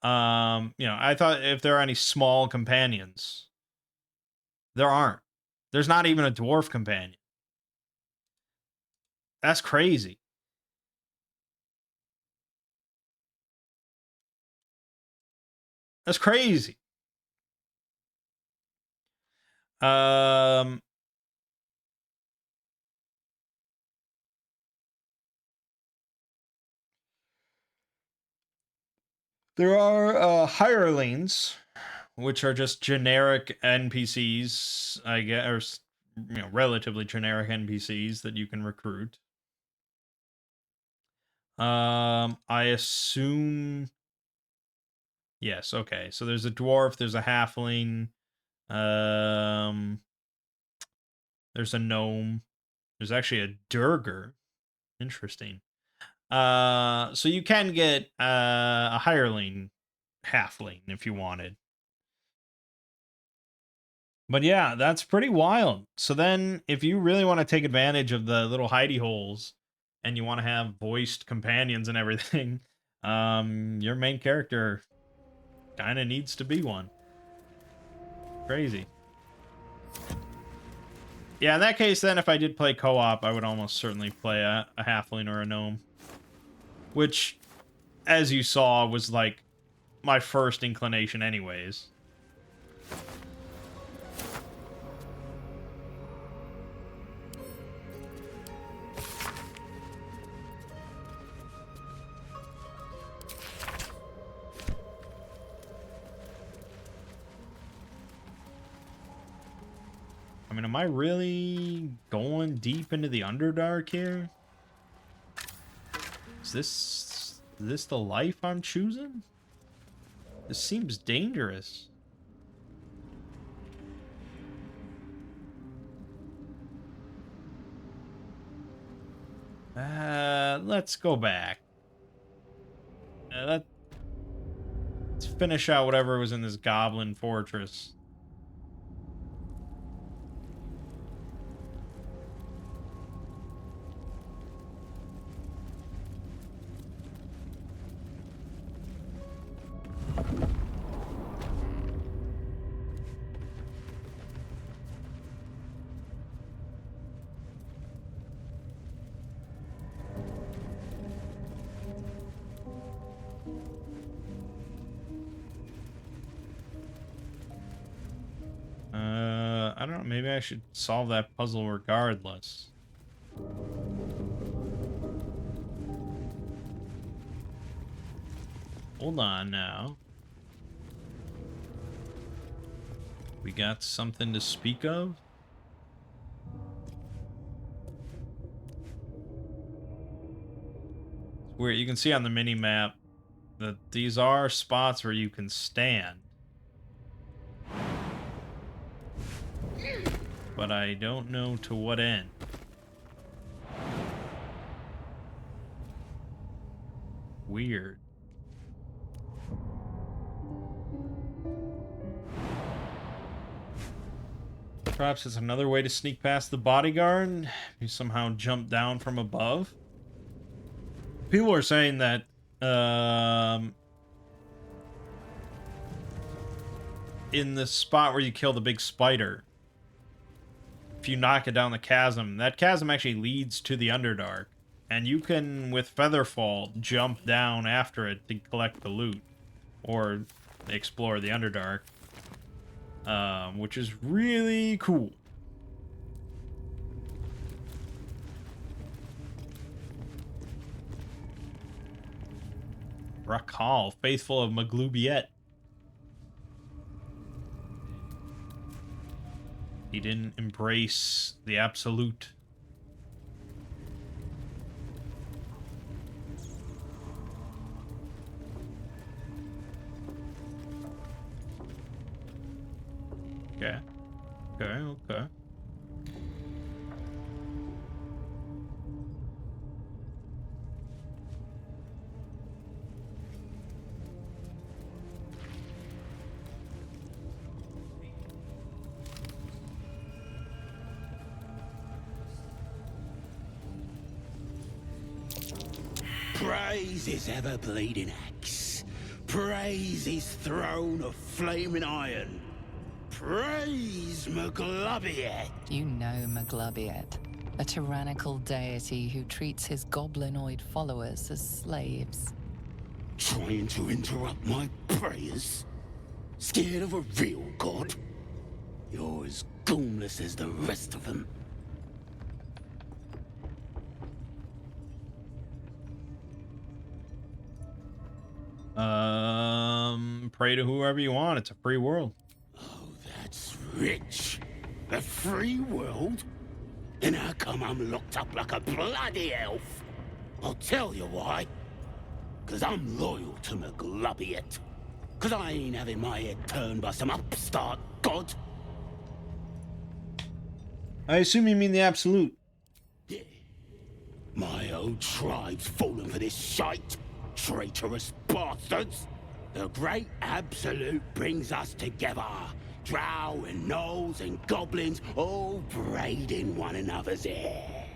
You know, I thought if there are any small companions. There aren't. There's not even a dwarf companion. That's crazy. That's crazy. Um, there are hirelings, which are just generic NPCs, I guess, or you know, relatively generic NPCs that you can recruit. I assume. Yes. Okay. So there's a dwarf. There's a halfling. Um, there's a gnome. There's actually a Durger. Interesting. So you can get a hireling halfling if you wanted. But yeah, that's pretty wild. So then if you really want to take advantage of the little hidey holes and you want to have voiced companions and everything, your main character kind of needs to be one. Crazy. Yeah, in that case, then if I did play co-op, I would almost certainly play a halfling or a gnome. Which, as you saw, was like my first inclination anyways. I mean, am I really going deep into the Underdark here? Is this the life I'm choosing? This seems dangerous. Let's go back. Let's finish out whatever was in this goblin fortress. maybe I should solve that puzzle regardless. Hold on now. We got something to speak of? Where you can see on the mini map that these are spots where you can stand. But I don't know to what end. Weird. Perhaps it's another way to sneak past the bodyguard. You somehow jump down from above. People are saying that in the spot where you kill the big spider, if you knock it down the chasm, that chasm actually leads to the Underdark, and you can, with Featherfall, jump down after it to collect the loot or explore the Underdark, which is really cool. Rakal, faithful of Maglubiet. He didn't embrace the absolute. Okay. Okay. Praise his ever-bleeding axe. Praise his throne of flaming iron. Praise Maglubiet. You know Maglubiet, a tyrannical deity who treats his goblinoid followers as slaves. Trying to interrupt my prayers? Scared of a real god? You're as goonless as the rest of them. Pray to whoever you want. It's a free world. Oh, that's rich. A free world? Then how come I'm locked up like a bloody elf? I'll tell you why. 'Cause I'm loyal to Maglubiet. 'Cause I ain't having my head turned by some upstart god. I assume you mean the absolute. Yeah. My old tribe's fallen for this shite. Traitorous bastards. The great absolute brings us together. Drow and gnolls and goblins all braiding one another's hair.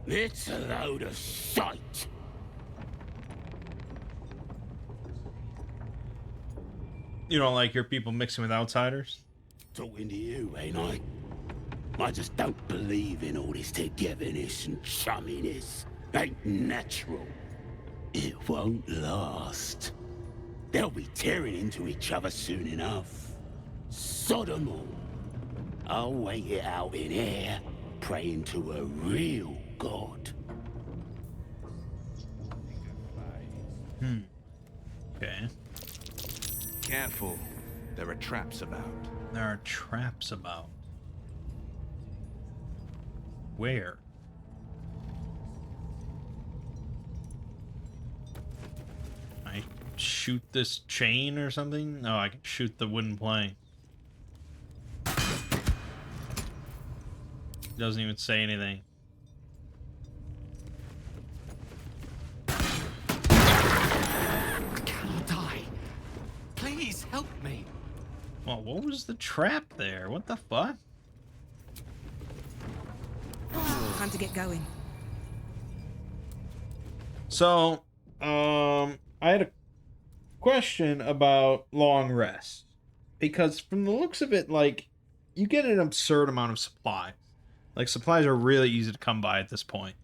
It's a load of shite. You don't like your people mixing with outsiders? Talking to you, ain't I? I just don't believe in all this togetherness and chumminess. Ain't natural. It won't last. They'll be tearing into each other soon enough. Sod 'em all. I'll wait it out in here, praying to a real god. Okay. Careful. There are traps about. There are traps about. Where? I shoot this chain or something? No, I can shoot the wooden plank. Doesn't even say anything. I cannot die. Please help me. Well, what was the trap there? What the fuck? Time to get going. So, I had a question about long rest. Because from the looks of it, like, you get an absurd amount of supplies. Like, supplies are really easy to come by at this point.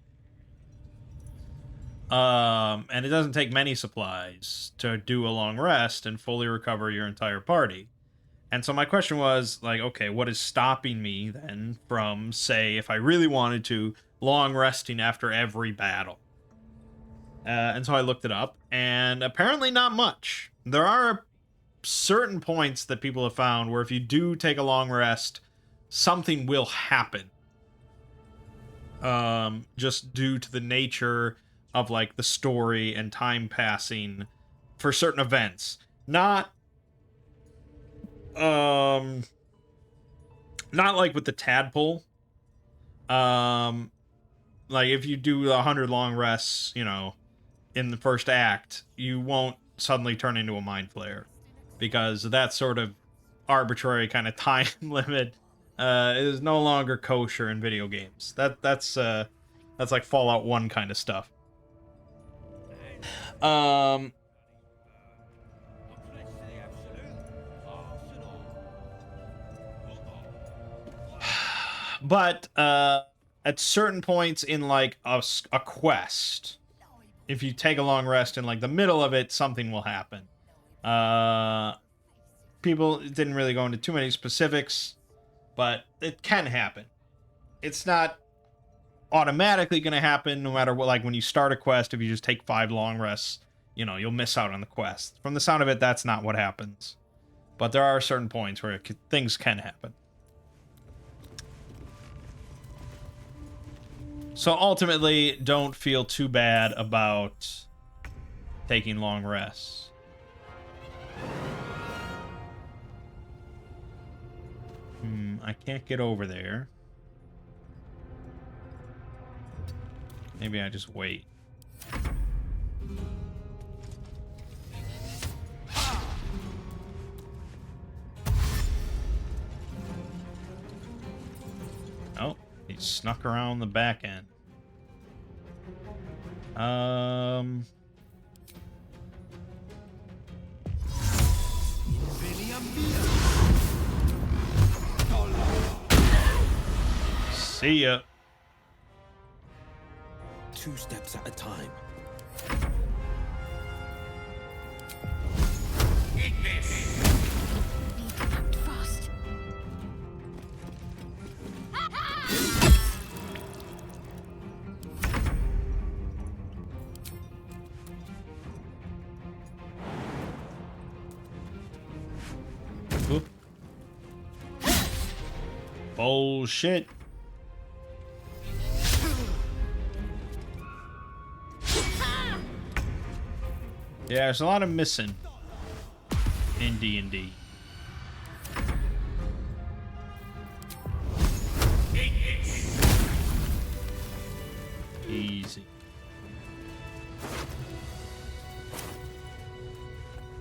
And it doesn't take many supplies to do a long rest and fully recover your entire party. And so my question was, like, okay, what is stopping me then from, say, if I really wanted to, long resting after every battle? And so I looked it up, and apparently not much. There are certain points that people have found where if you do take a long rest, something will happen. Just due to the nature of, like, the story and time passing for certain events. Not like with the tadpole. Like if you do 100 long rests, you know, in the first act, you won't suddenly turn into a mind flayer, because that sort of arbitrary kind of time limit is no longer kosher in video games. That's like Fallout 1 kind of stuff. But at certain points in like a quest, if you take a long rest in like the middle of it, something will happen. People didn't really go into too many specifics, but it can happen. It's not automatically going to happen no matter what. Like when you start a quest, if you just take 5 long rests, you know, you'll miss out on the quest. From the sound of it, that's not what happens. But there are certain points where things can happen. So ultimately, don't feel too bad about taking long rests. I can't get over there. Maybe I just wait. Oh, he snuck around the back end. See ya. 2 steps at a time. Need to act fast. Oop. Bullshit. Yeah, there's a lot of missing in D&D. Easy.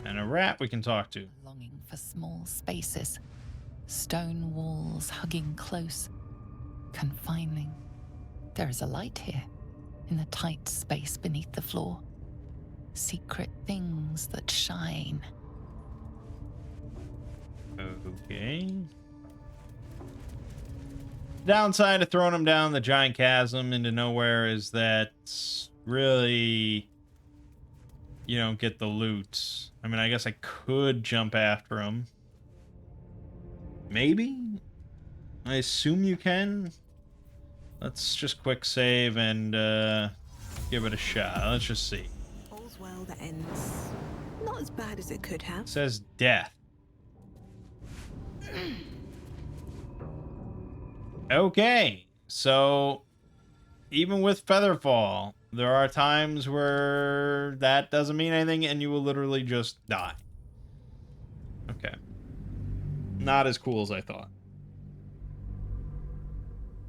And a rat we can talk to. Longing for small spaces, stone walls hugging close, confining. There is a light here, in the tight space beneath the floor. Secret things that shine. Okay. Downside of throwing them down the giant chasm into nowhere is that really you don't get the loot. I mean, I guess I could jump after him. Maybe? I assume you can. Let's just quick save and give it a shot. Let's just see. All's well that ends. Not as bad as it could have. It says death. Okay, so even with Featherfall, there are times where that doesn't mean anything and you will literally just die. Okay. Not as cool as I thought.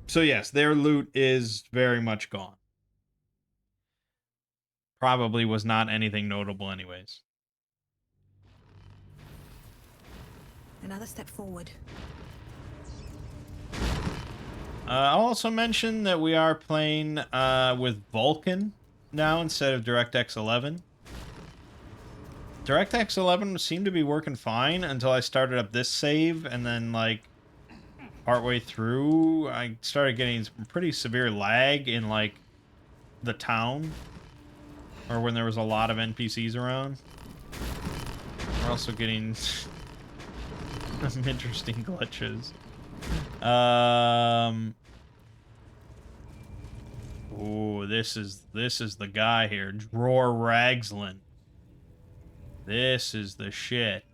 So yes, their loot is very much gone. Probably was not anything notable anyways. Another step forward. I'll also mention that we are playing with Vulkan now instead of DirectX 11. DirectX 11 seemed to be working fine until I started up this save, and then like partway through I started getting some pretty severe lag in like the town, or when there was a lot of NPCs around. We're also getting Some interesting glitches. Oh, this is the guy here, Dror Ragslin. This is the shit.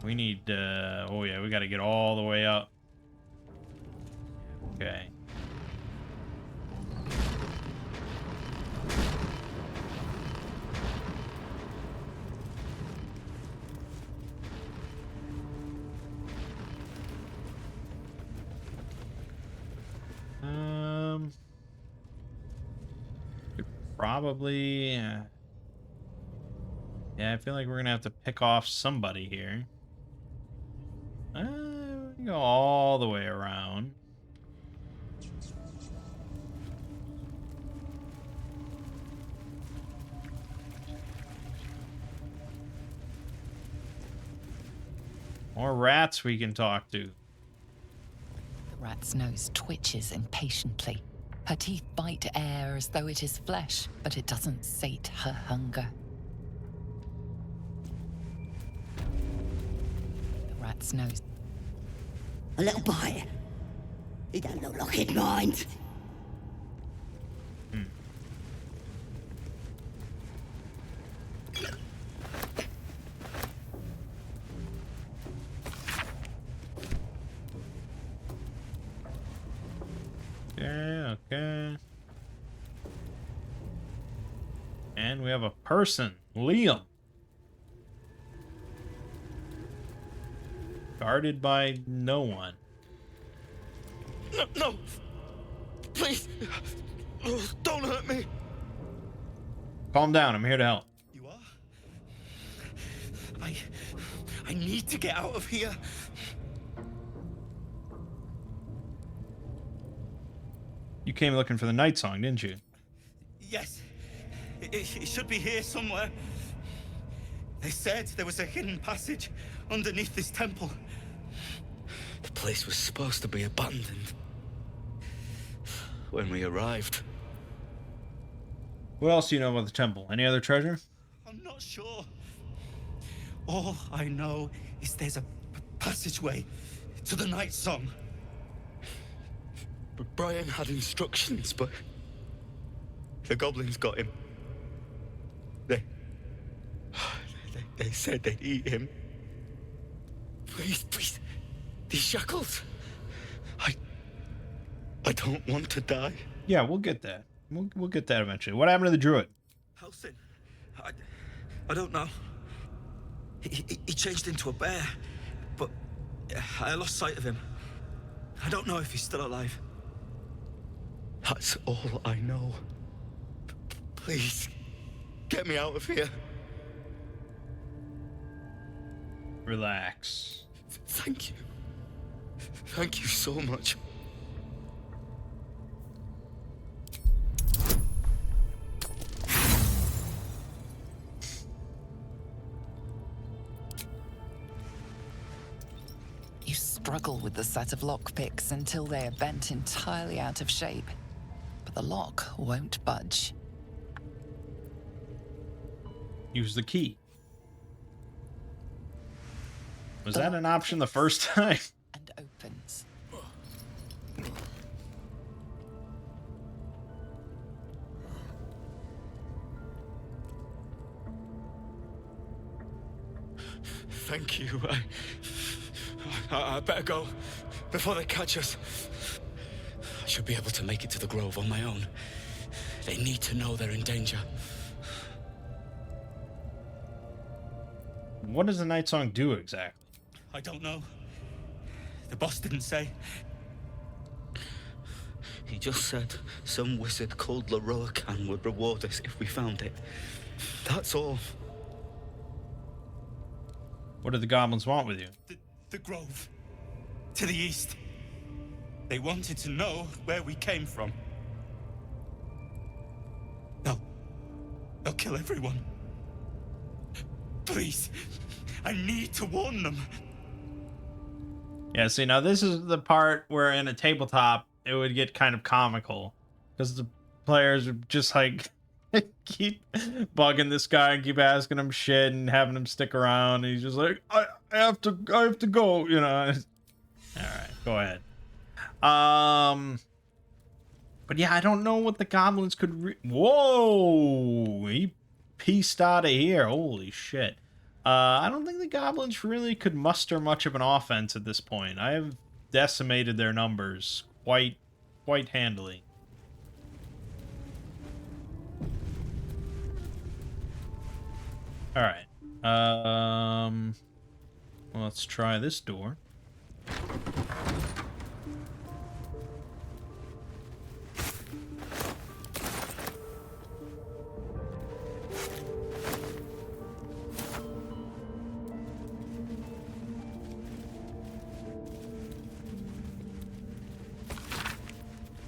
We need, oh yeah, we gotta get all the way up. Okay. Could probably, yeah, I feel like we're gonna have to pick off somebody here. We go all the way around. More rats we can talk to. The rat's nose twitches impatiently. Her teeth bite air as though it is flesh, but it doesn't sate her hunger. The rat's nose. A little bite. He don't look like he'd mind. Okay. And we have a person, Liam. Guarded by no one. No, no! Please! Oh, don't hurt me! Calm down, I'm here to help. You are? I need to get out of here. You came looking for the night song, didn't you? Yes. It should be here somewhere. They said there was a hidden passage underneath this temple. The place was supposed to be abandoned when we arrived. What else do you know about the temple? Any other treasure? I'm not sure. All I know is there's a passageway to the night song. But Brian had instructions, but the goblins got him. They said they'd eat him. Please, please, these shackles. I don't want to die. Yeah, we'll get that. We'll get that eventually. What happened to the druid? Helsing, I don't know. He changed into a bear, but I lost sight of him. I don't know if he's still alive. That's all I know. Please, get me out of here. Relax. Thank you. Thank you so much. You struggle with the set of lockpicks until they are bent entirely out of shape. But the lock won't budge. Use the key. Was that an option the first time? And opens. Thank you. I better go before they catch us. I should be able to make it to the grove on my own. They need to know they're in danger. What does the night song do exactly? I don't know. The boss didn't say. He just said some wizard called Leroycan would reward us if we found it. That's all. What do the goblins want with you? The grove. To the east. They wanted to know where we came from. They'll kill everyone. Please. I need to warn them. Yeah, see, now this is the part where in a tabletop, it would get kind of comical. Because the players are just like keep bugging this guy and keep asking him shit and having him stick around. And he's just like, I have to go, you know. All right, go ahead. But yeah, I don't know what the goblins could. Whoa, he pieced out of here. Holy shit. I don't think the goblins really could muster much of an offense at this point. I have decimated their numbers quite handily. All right. Well, let's try this door.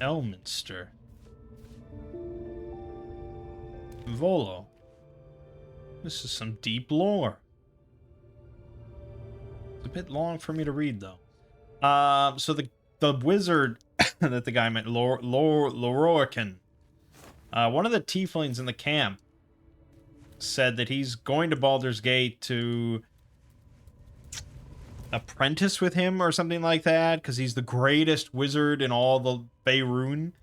Elminster. Volo. This is some deep lore. It's a bit long for me to read, though. So the wizard that the guy meant, Loroakin, one of the tieflings in the camp, said that he's going to Baldur's Gate to apprentice with him or something like that, because he's the greatest wizard in all the Faerun,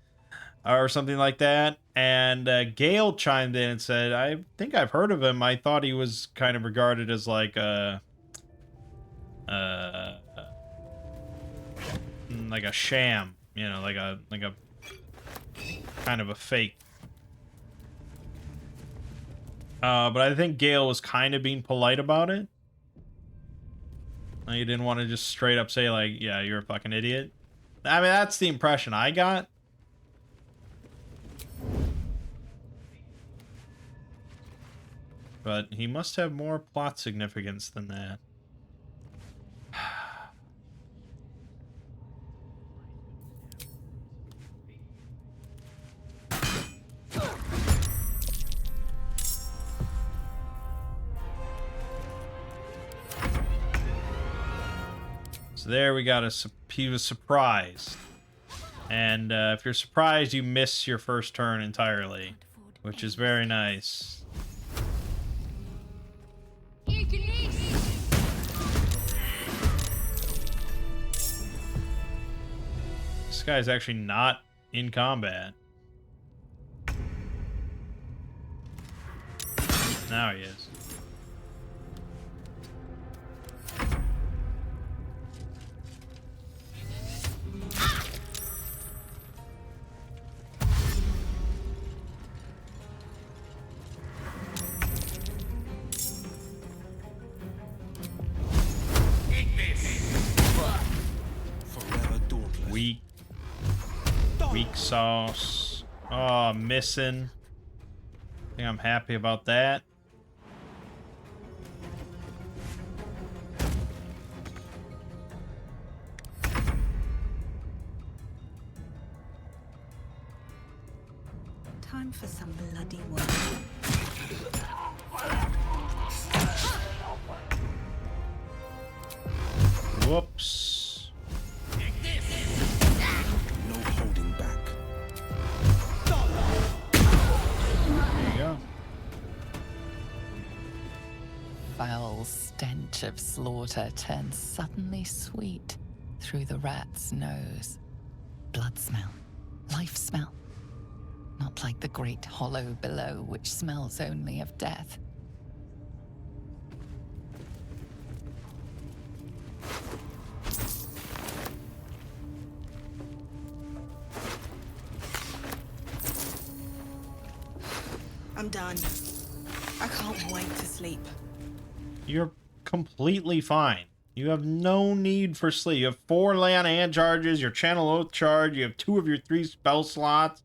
or something like that. And Gale chimed in and said, I think I've heard of him. I thought he was kind of regarded as like a sham, you know, like a kind of a fake. But I think Gale was kind of being polite about it. He didn't want to just straight up say, like, yeah, you're a fucking idiot. I mean, that's the impression I got. But he must have more plot significance than that. So there we got he was surprised. And if you're surprised, you miss your first turn entirely, which is very nice. This guy's actually not in combat. Now he is. Weak sauce. Oh, missing. I think I'm happy about that. Time for some bloody work. Whoops. No holding back. There you go. Foul stench of slaughter turns suddenly sweet through the rat's nose. Blood smell, life smell. Not like the great hollow below, which smells only of death. I'm done. I can't wait to sleep. You're completely fine. You have no need for sleep. You have 4 lay on hand charges, your channel oath charge, you have 2 of your 3 spell slots.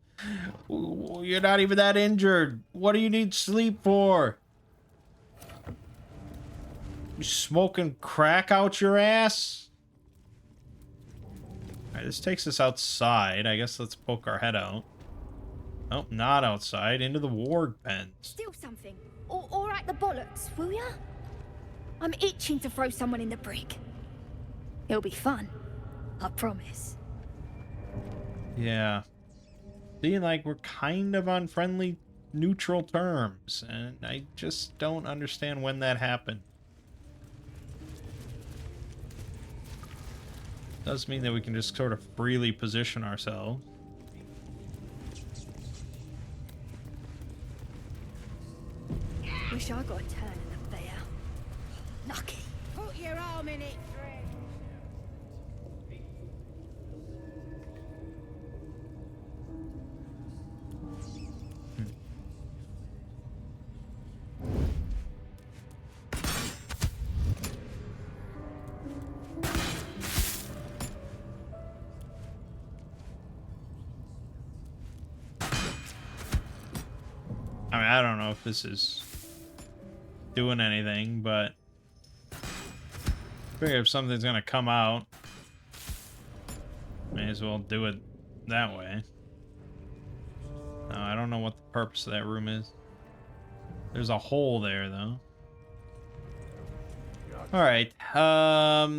You're not even that injured. What do you need sleep for? You smoking crack out your ass? Alright, this takes us outside. I guess let's poke our head out. Oh, not outside. Into the ward pens. Steal something. Or at the bollocks, will ya? I'm itching to throw someone in the brig. It'll be fun. I promise. Yeah. See, like, we're kind of on friendly neutral terms, and I just don't understand when that happened. Does mean that we can just sort of freely position ourselves. Wish I got a turn in the fair. Lucky. Put your arm in it, Fred. I mean, I don't know if this is doing anything, but I figure if something's gonna come out, may as well do it that way. I don't know what the purpose of that room is. There's a hole there, though. Alright,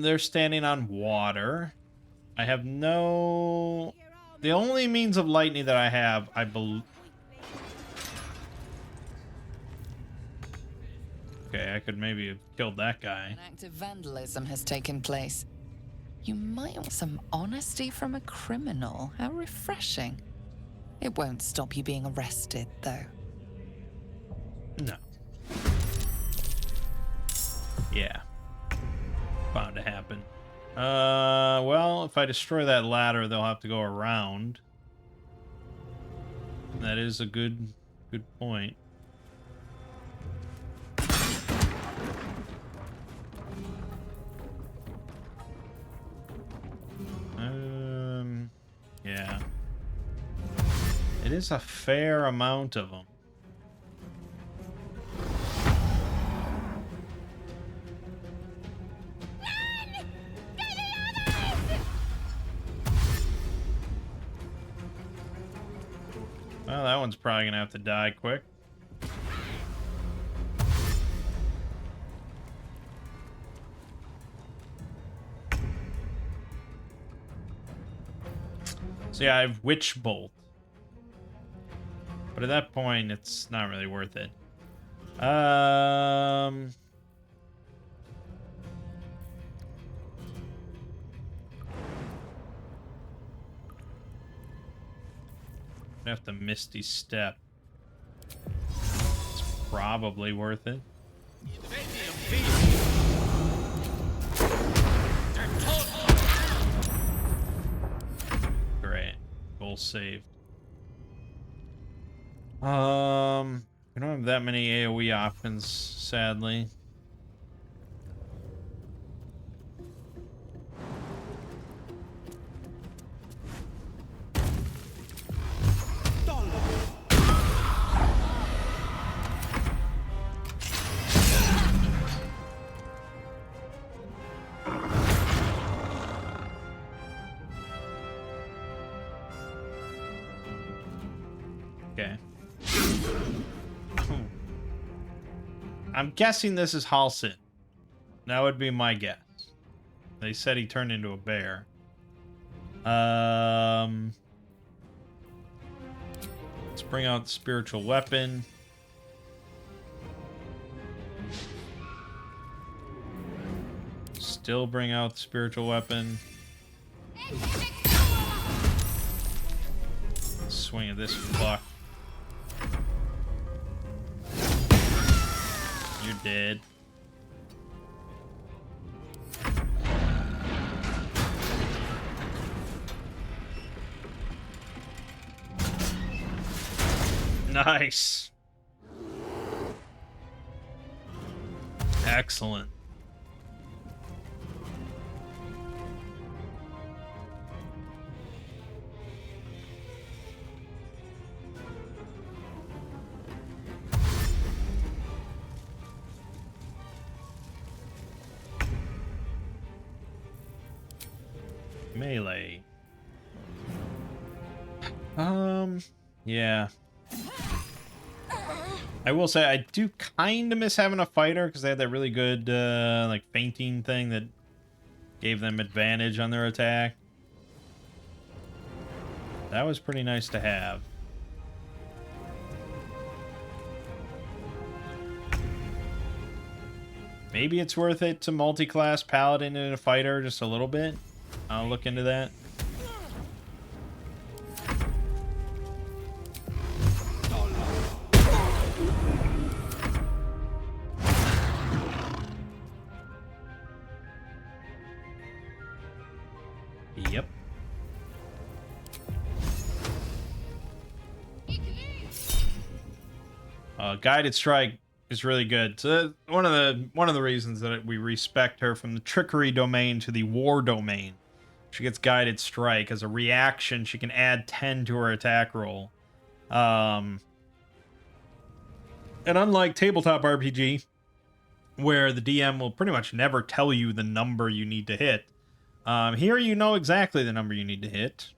they're standing on water. I have no... The only means of lightning that I have, I believe... Okay, I could maybe have killed that guy. An act of vandalism has taken place. You might want some honesty from a criminal. How refreshing. It won't stop you being arrested, though. No. Yeah. Bound to happen. Well, if I destroy that ladder, they'll have to go around. That is a good point. Yeah. It is a fair amount of them. Well, that one's probably gonna have to die quick. So yeah, I have Witch Bolt. But at that point, it's not really worth it. I have to Misty Step. It's probably worth it. Great. Goal saved. We don't have that many AoE options, sadly. Okay. I'm guessing this is Halsin. That would be my guess. They said he turned into a bear. Let's bring out the spiritual weapon. Still bring out the spiritual weapon. Swing at this fuck. You're dead. Nice. Excellent. Melee. Yeah. I will say I do kind of miss having a fighter because they had that really good like fainting thing that gave them advantage on their attack. That was pretty nice to have. Maybe it's worth it to multi-class paladin and a fighter just a little bit. I'll look into that. Yep. Guided strike is really good. So one of the reasons that we respect her from the trickery domain to the war domain. She gets guided strike as a reaction. She can add 10 to her attack roll. And unlike tabletop RPG, where the DM will pretty much never tell you the number you need to hit, here you know exactly the number you need to hit.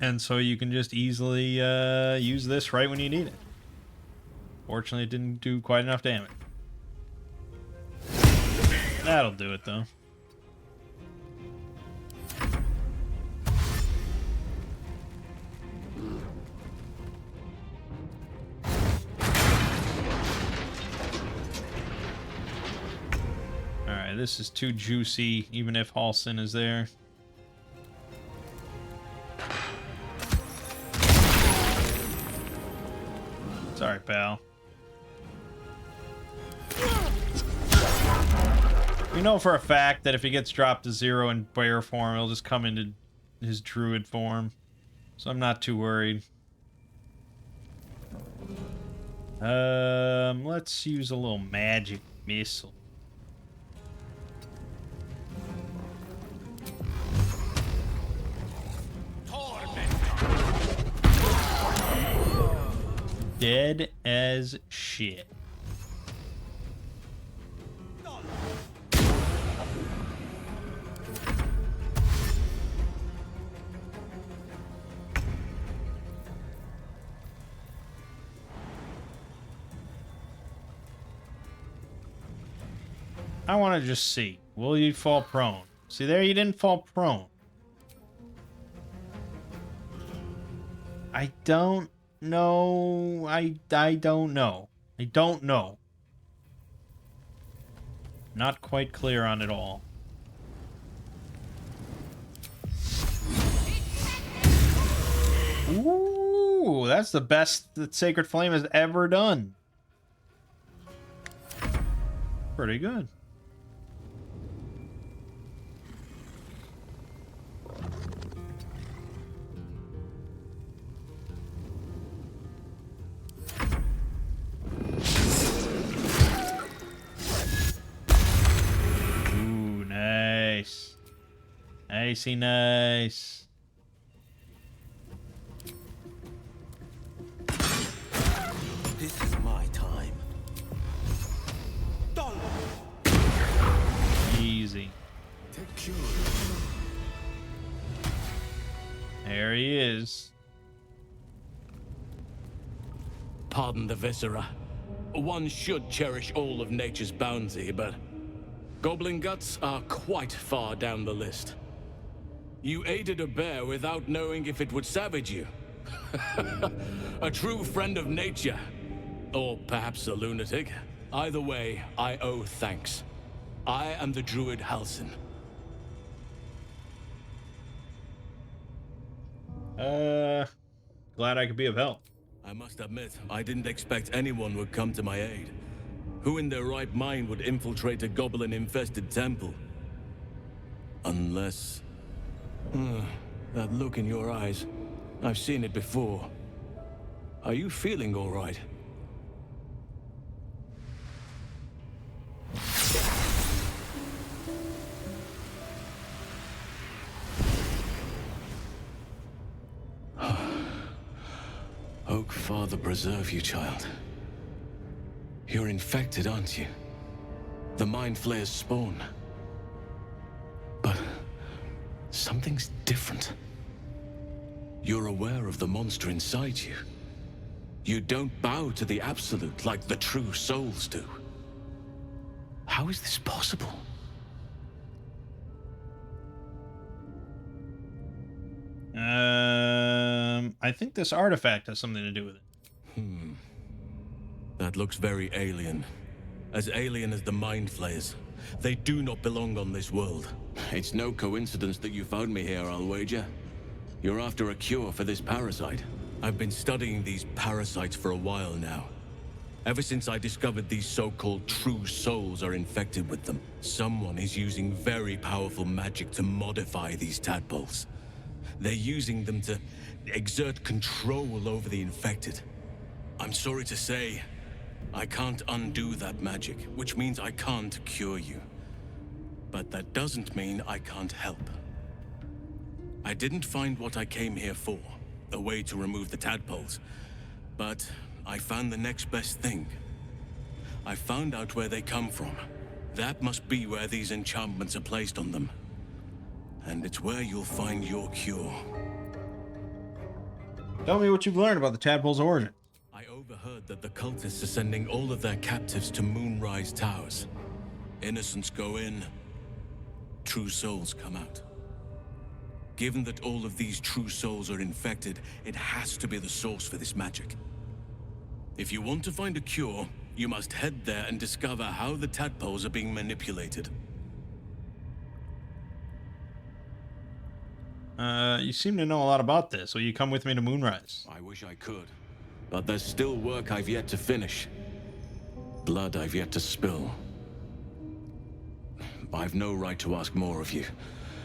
And so you can just easily use this right when you need it. Fortunately, it didn't do quite enough damage. That'll do it, though. Alright, this is too juicy, even if Halsin is there. Sorry, pal. We know for a fact that if he gets dropped to 0 in bear form, he'll just come into his druid form. So I'm not too worried. Let's use a little magic missile. Dead as shit. I want to just see. Will you fall prone? See there, you didn't fall prone. I don't know. I don't know. I don't know. Not quite clear on it all. Ooh, that's the best that Sacred Flame has ever done. Pretty good. Ooh, nice. Nicey nice. This is my time. Easy. There he is. Pardon the viscera. One should cherish all of nature's bounty, but goblin guts are quite far down the list. You aided a bear without knowing if it would savage you. A true friend of nature. Or perhaps a lunatic. Either way, I owe thanks. I am the druid Halsin. Glad I could be of help. I must admit, I didn't expect anyone would come to my aid. Who in their right mind would infiltrate a goblin-infested temple? Unless... that look in your eyes. I've seen it before. Are you feeling all right? Oak Father preserve you, child. You're infected, aren't you? The Mind Flayer's spawn. But something's different. You're aware of the monster inside you. You don't bow to the Absolute like the true souls do. How is this possible? I think this artifact has something to do with it. That looks very alien. As alien as the Mind Flayers, they do not belong on this world. It's no coincidence that you found me here, I'll wager. You're after a cure for this parasite. I've been studying these parasites for a while now. Ever since I discovered these so-called true souls are infected with them, someone is using very powerful magic to modify these tadpoles. They're using them to exert control over the infected. I'm sorry to say, I can't undo that magic, which means I can't cure you. But that doesn't mean I can't help. I didn't find what I came here for, a way to remove the tadpoles, but I found the next best thing. I found out where they come from. That must be where these enchantments are placed on them. And it's where you'll find your cure. Tell me what you've learned about the tadpole's origin. I overheard that the cultists are sending all of their captives to Moonrise Towers. Innocents go in, true souls come out. Given that all of these true souls are infected, it has to be the source for this magic. If you want to find a cure, you must head there and discover how the tadpoles are being manipulated. You seem to know a lot about this. Will you come with me to Moonrise? I wish I could, but there's still work I've yet to finish. Blood I've yet to spill. I've no right to ask more of you,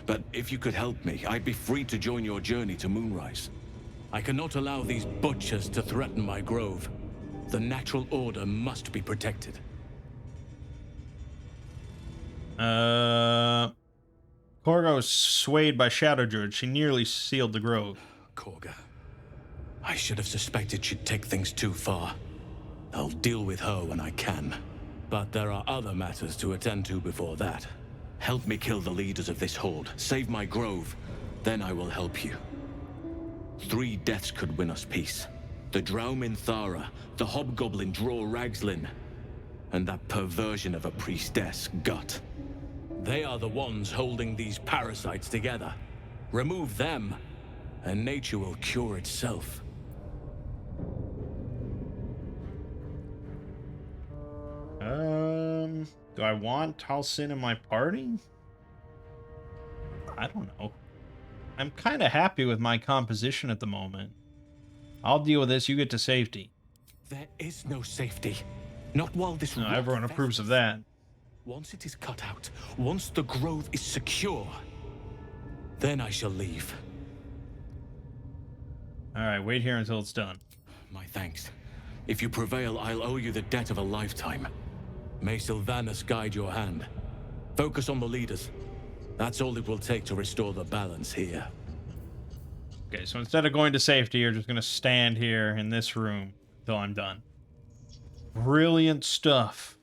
but if you could help me, I'd be free to join your journey to Moonrise. I cannot allow these butchers to threaten my grove. The natural order must be protected. Korga was swayed by Shadow Druid. She nearly sealed the grove. Korga. I should have suspected she'd take things too far. I'll deal with her when I can. But there are other matters to attend to before that. Help me kill the leaders of this horde. Save my grove. Then I will help you. 3 deaths could win us peace. The Drow Minthara, the Hobgoblin Draw Ragslin, and that perversion of a priestess, Gut. They are the ones holding these parasites together. Remove them, and nature will cure itself. Do I want Halsin in my party? I don't know. I'm kind of happy with my composition at the moment. I'll deal with this. You get to safety. There is no safety. Not while this... No, everyone approves of that. Once it is cut out, once the grove is secure, then I shall leave. Alright, wait here until it's done. My thanks. If you prevail, I'll owe you the debt of a lifetime. May Sylvanas guide your hand. Focus on the leaders. That's all it will take to restore the balance here. Okay, so instead of going to safety, you're just going to stand here in this room until I'm done. Brilliant stuff.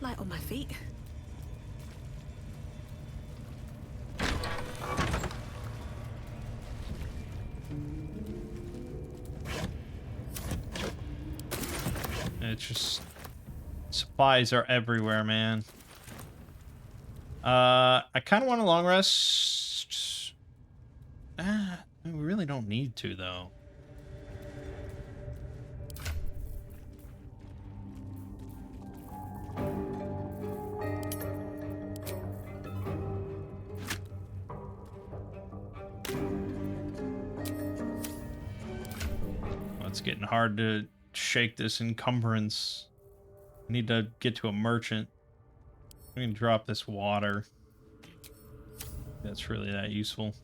Light on my feet. It's just... supplies are everywhere, man. I kind of want a long rest. We really don't need to, though. It's getting hard to shake this encumbrance. I need to get to a merchant. I'm gonna drop this water. That's really that useful.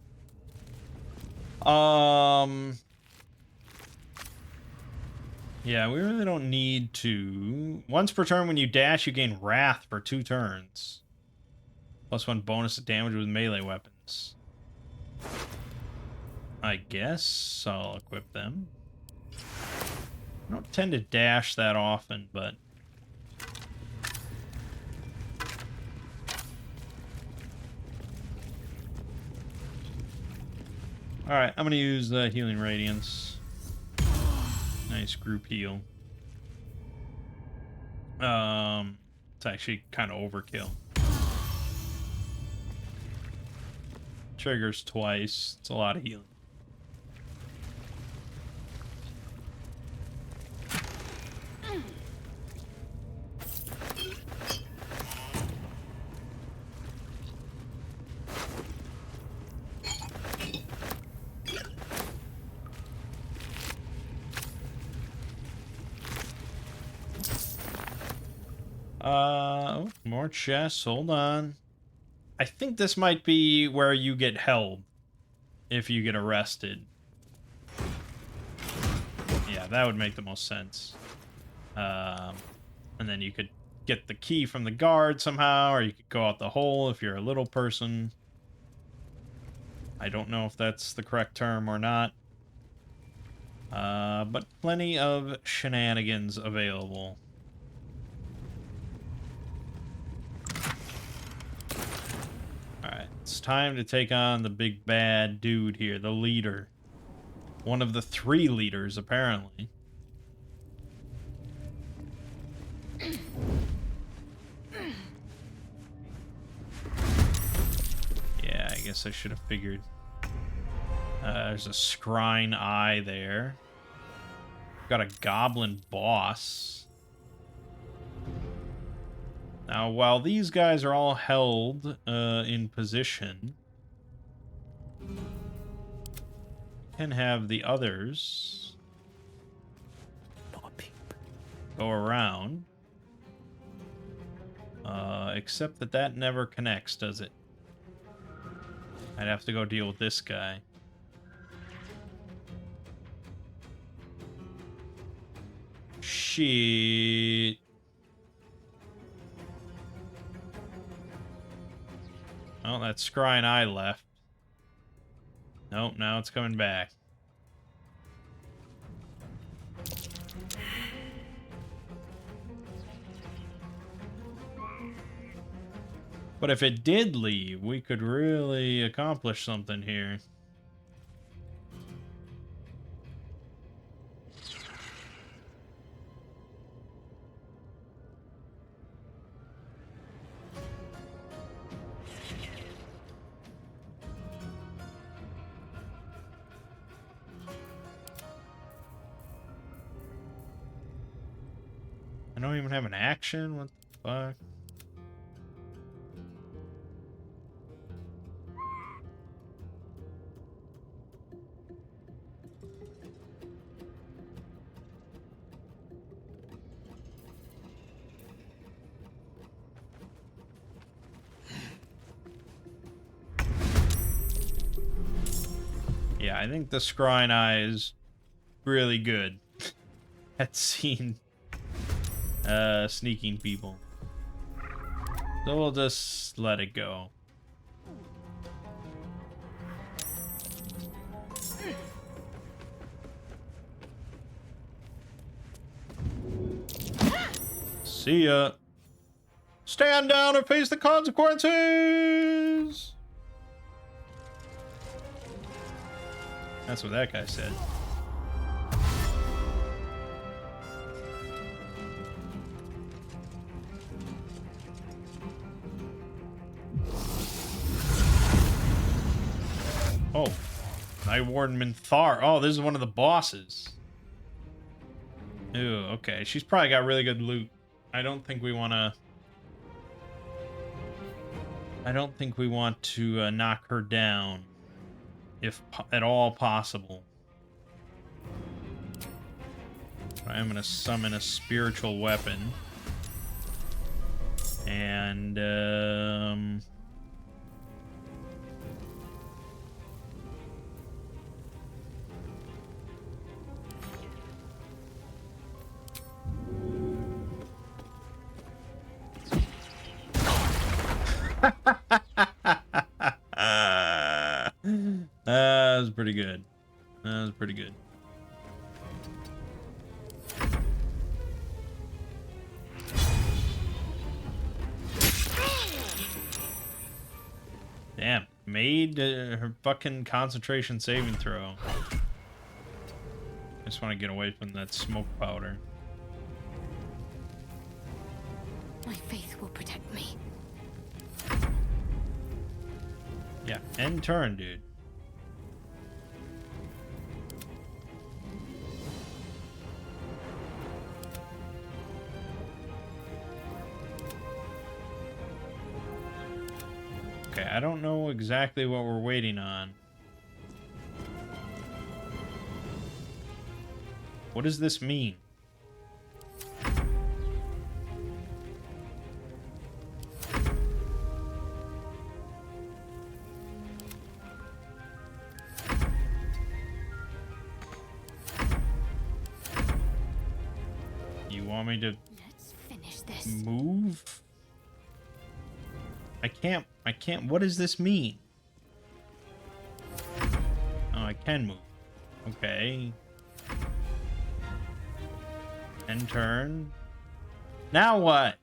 Yeah, we really don't need to. Once per turn when you dash, you gain Wrath for 2 turns. +1 bonus to damage with melee weapons. I guess I'll equip them. I don't tend to dash that often, but... Alright, I'm gonna use Healing Radiance. Nice group heal. It's actually kind of overkill. Triggers twice. It's a lot of healing. Oh, more chests. Hold on. I think this might be where you get held if you get arrested. Yeah, that would make the most sense. And then you could get the key from the guard somehow, or you could go out the hole if you're a little person. I don't know if that's the correct term or not. But plenty of shenanigans available. Alright, it's time to take on the big bad dude here, the leader. One of the 3 leaders, apparently. Yeah, I guess I should have figured. There's a scrying eye there. Got a goblin boss. Now, while these guys are all held in position, can have the others go around. Except that never connects, does it? I'd have to go deal with this guy. Shit. Well, that scrying eye left. Nope, now it's coming back. But if it did leave, we could really accomplish something here. I don't even have an action? What the fuck? Yeah, I think the scrying eye is really good at seeing sneaking people. So we'll just let it go. See ya. Stand down and face the consequences! That's what that guy said. Oh, Night Warden Minthar. Oh, this is one of the bosses. Ooh, okay. She's probably got really good loot. I don't think we want to knock her down, if at all possible. I am going to summon a spiritual weapon. And, that was pretty good. That was pretty good. Damn, made her fucking concentration saving throw. I just want to get away from that smoke powder. My faith will protect me. Yeah, end turn, dude. Okay, I don't know exactly what we're waiting on. What does this mean? You want me to Let's finish this. move? I can't. What does this mean? Oh, I can move. Okay. End turn. Now what?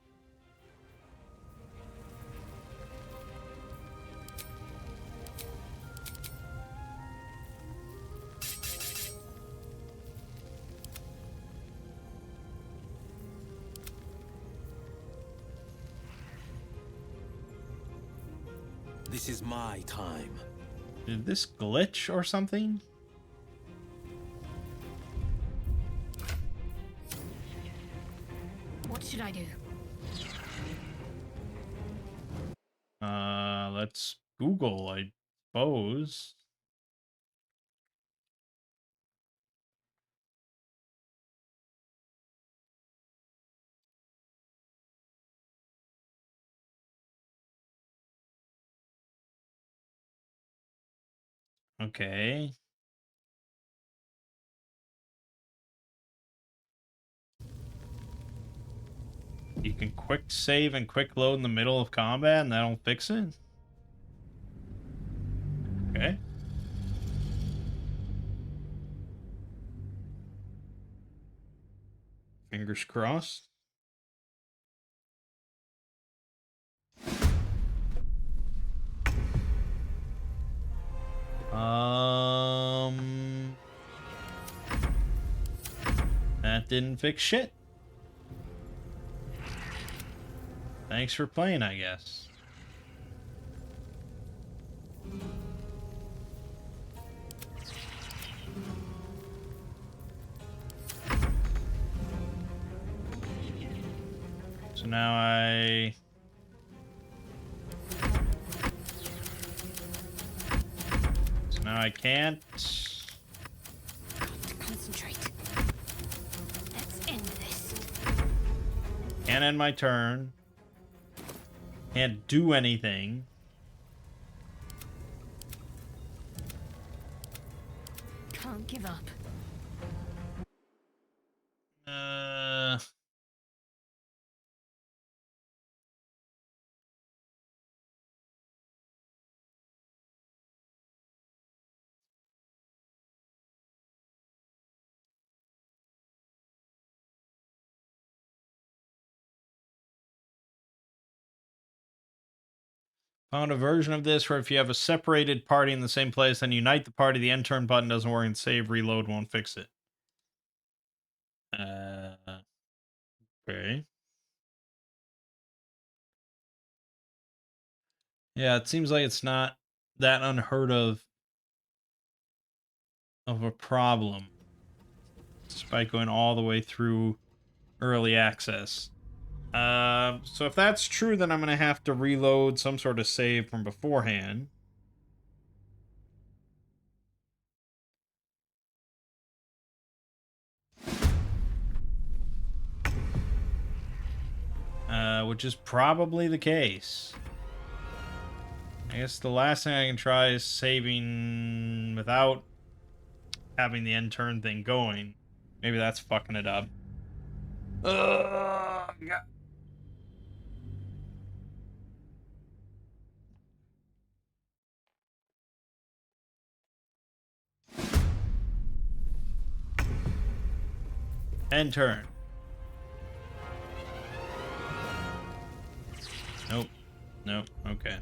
This is my time. Did this glitch or something? What should I do? Let's Google, I suppose. Okay. You can quick save and quick load in the middle of combat and that'll fix it? Okay. Fingers crossed. That didn't fix shit. Thanks for playing, I guess. So now I can't. Concentrate. Let's end this. Can't end my turn. Can't do anything. Can't give up. Found a version of this where if you have a separated party in the same place, then unite the party, the end turn button doesn't work and save reload won't fix it. Okay. Yeah, it seems like it's not that unheard of a problem, despite going all the way through early access. So if that's true, then I'm gonna have to reload some sort of save from beforehand. Which is probably the case. I guess the last thing I can try is saving without having the end turn thing going. Maybe that's fucking it up. God. End turn. Nope. Nope. Okay.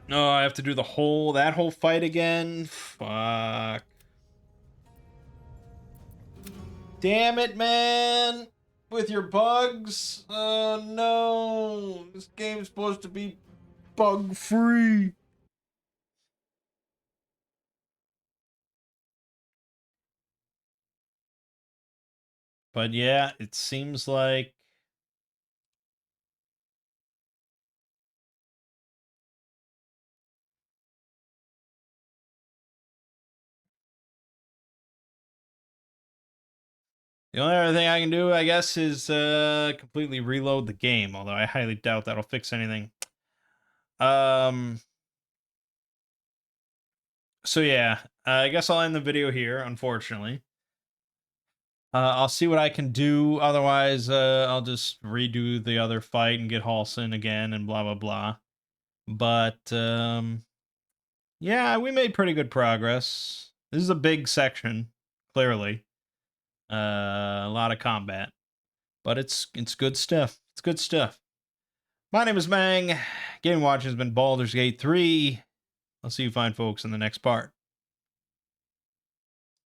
No, I have to do that whole fight again? Fuck. Damn it, man! With your bugs? Oh no! This game's supposed to be bug-free. But yeah, it seems like the only other thing I can do, I guess, is completely reload the game, although I highly doubt that'll fix anything. So yeah, I guess I'll end the video here, unfortunately. I'll see what I can do. Otherwise, I'll just redo the other fight and get Halsin again and blah, blah, blah. But, yeah, we made pretty good progress. This is a big section, clearly. A lot of combat. But it's good stuff. It's good stuff. My name is Mangg. Game watching has been Baldur's Gate 3. I'll see you fine folks in the next part.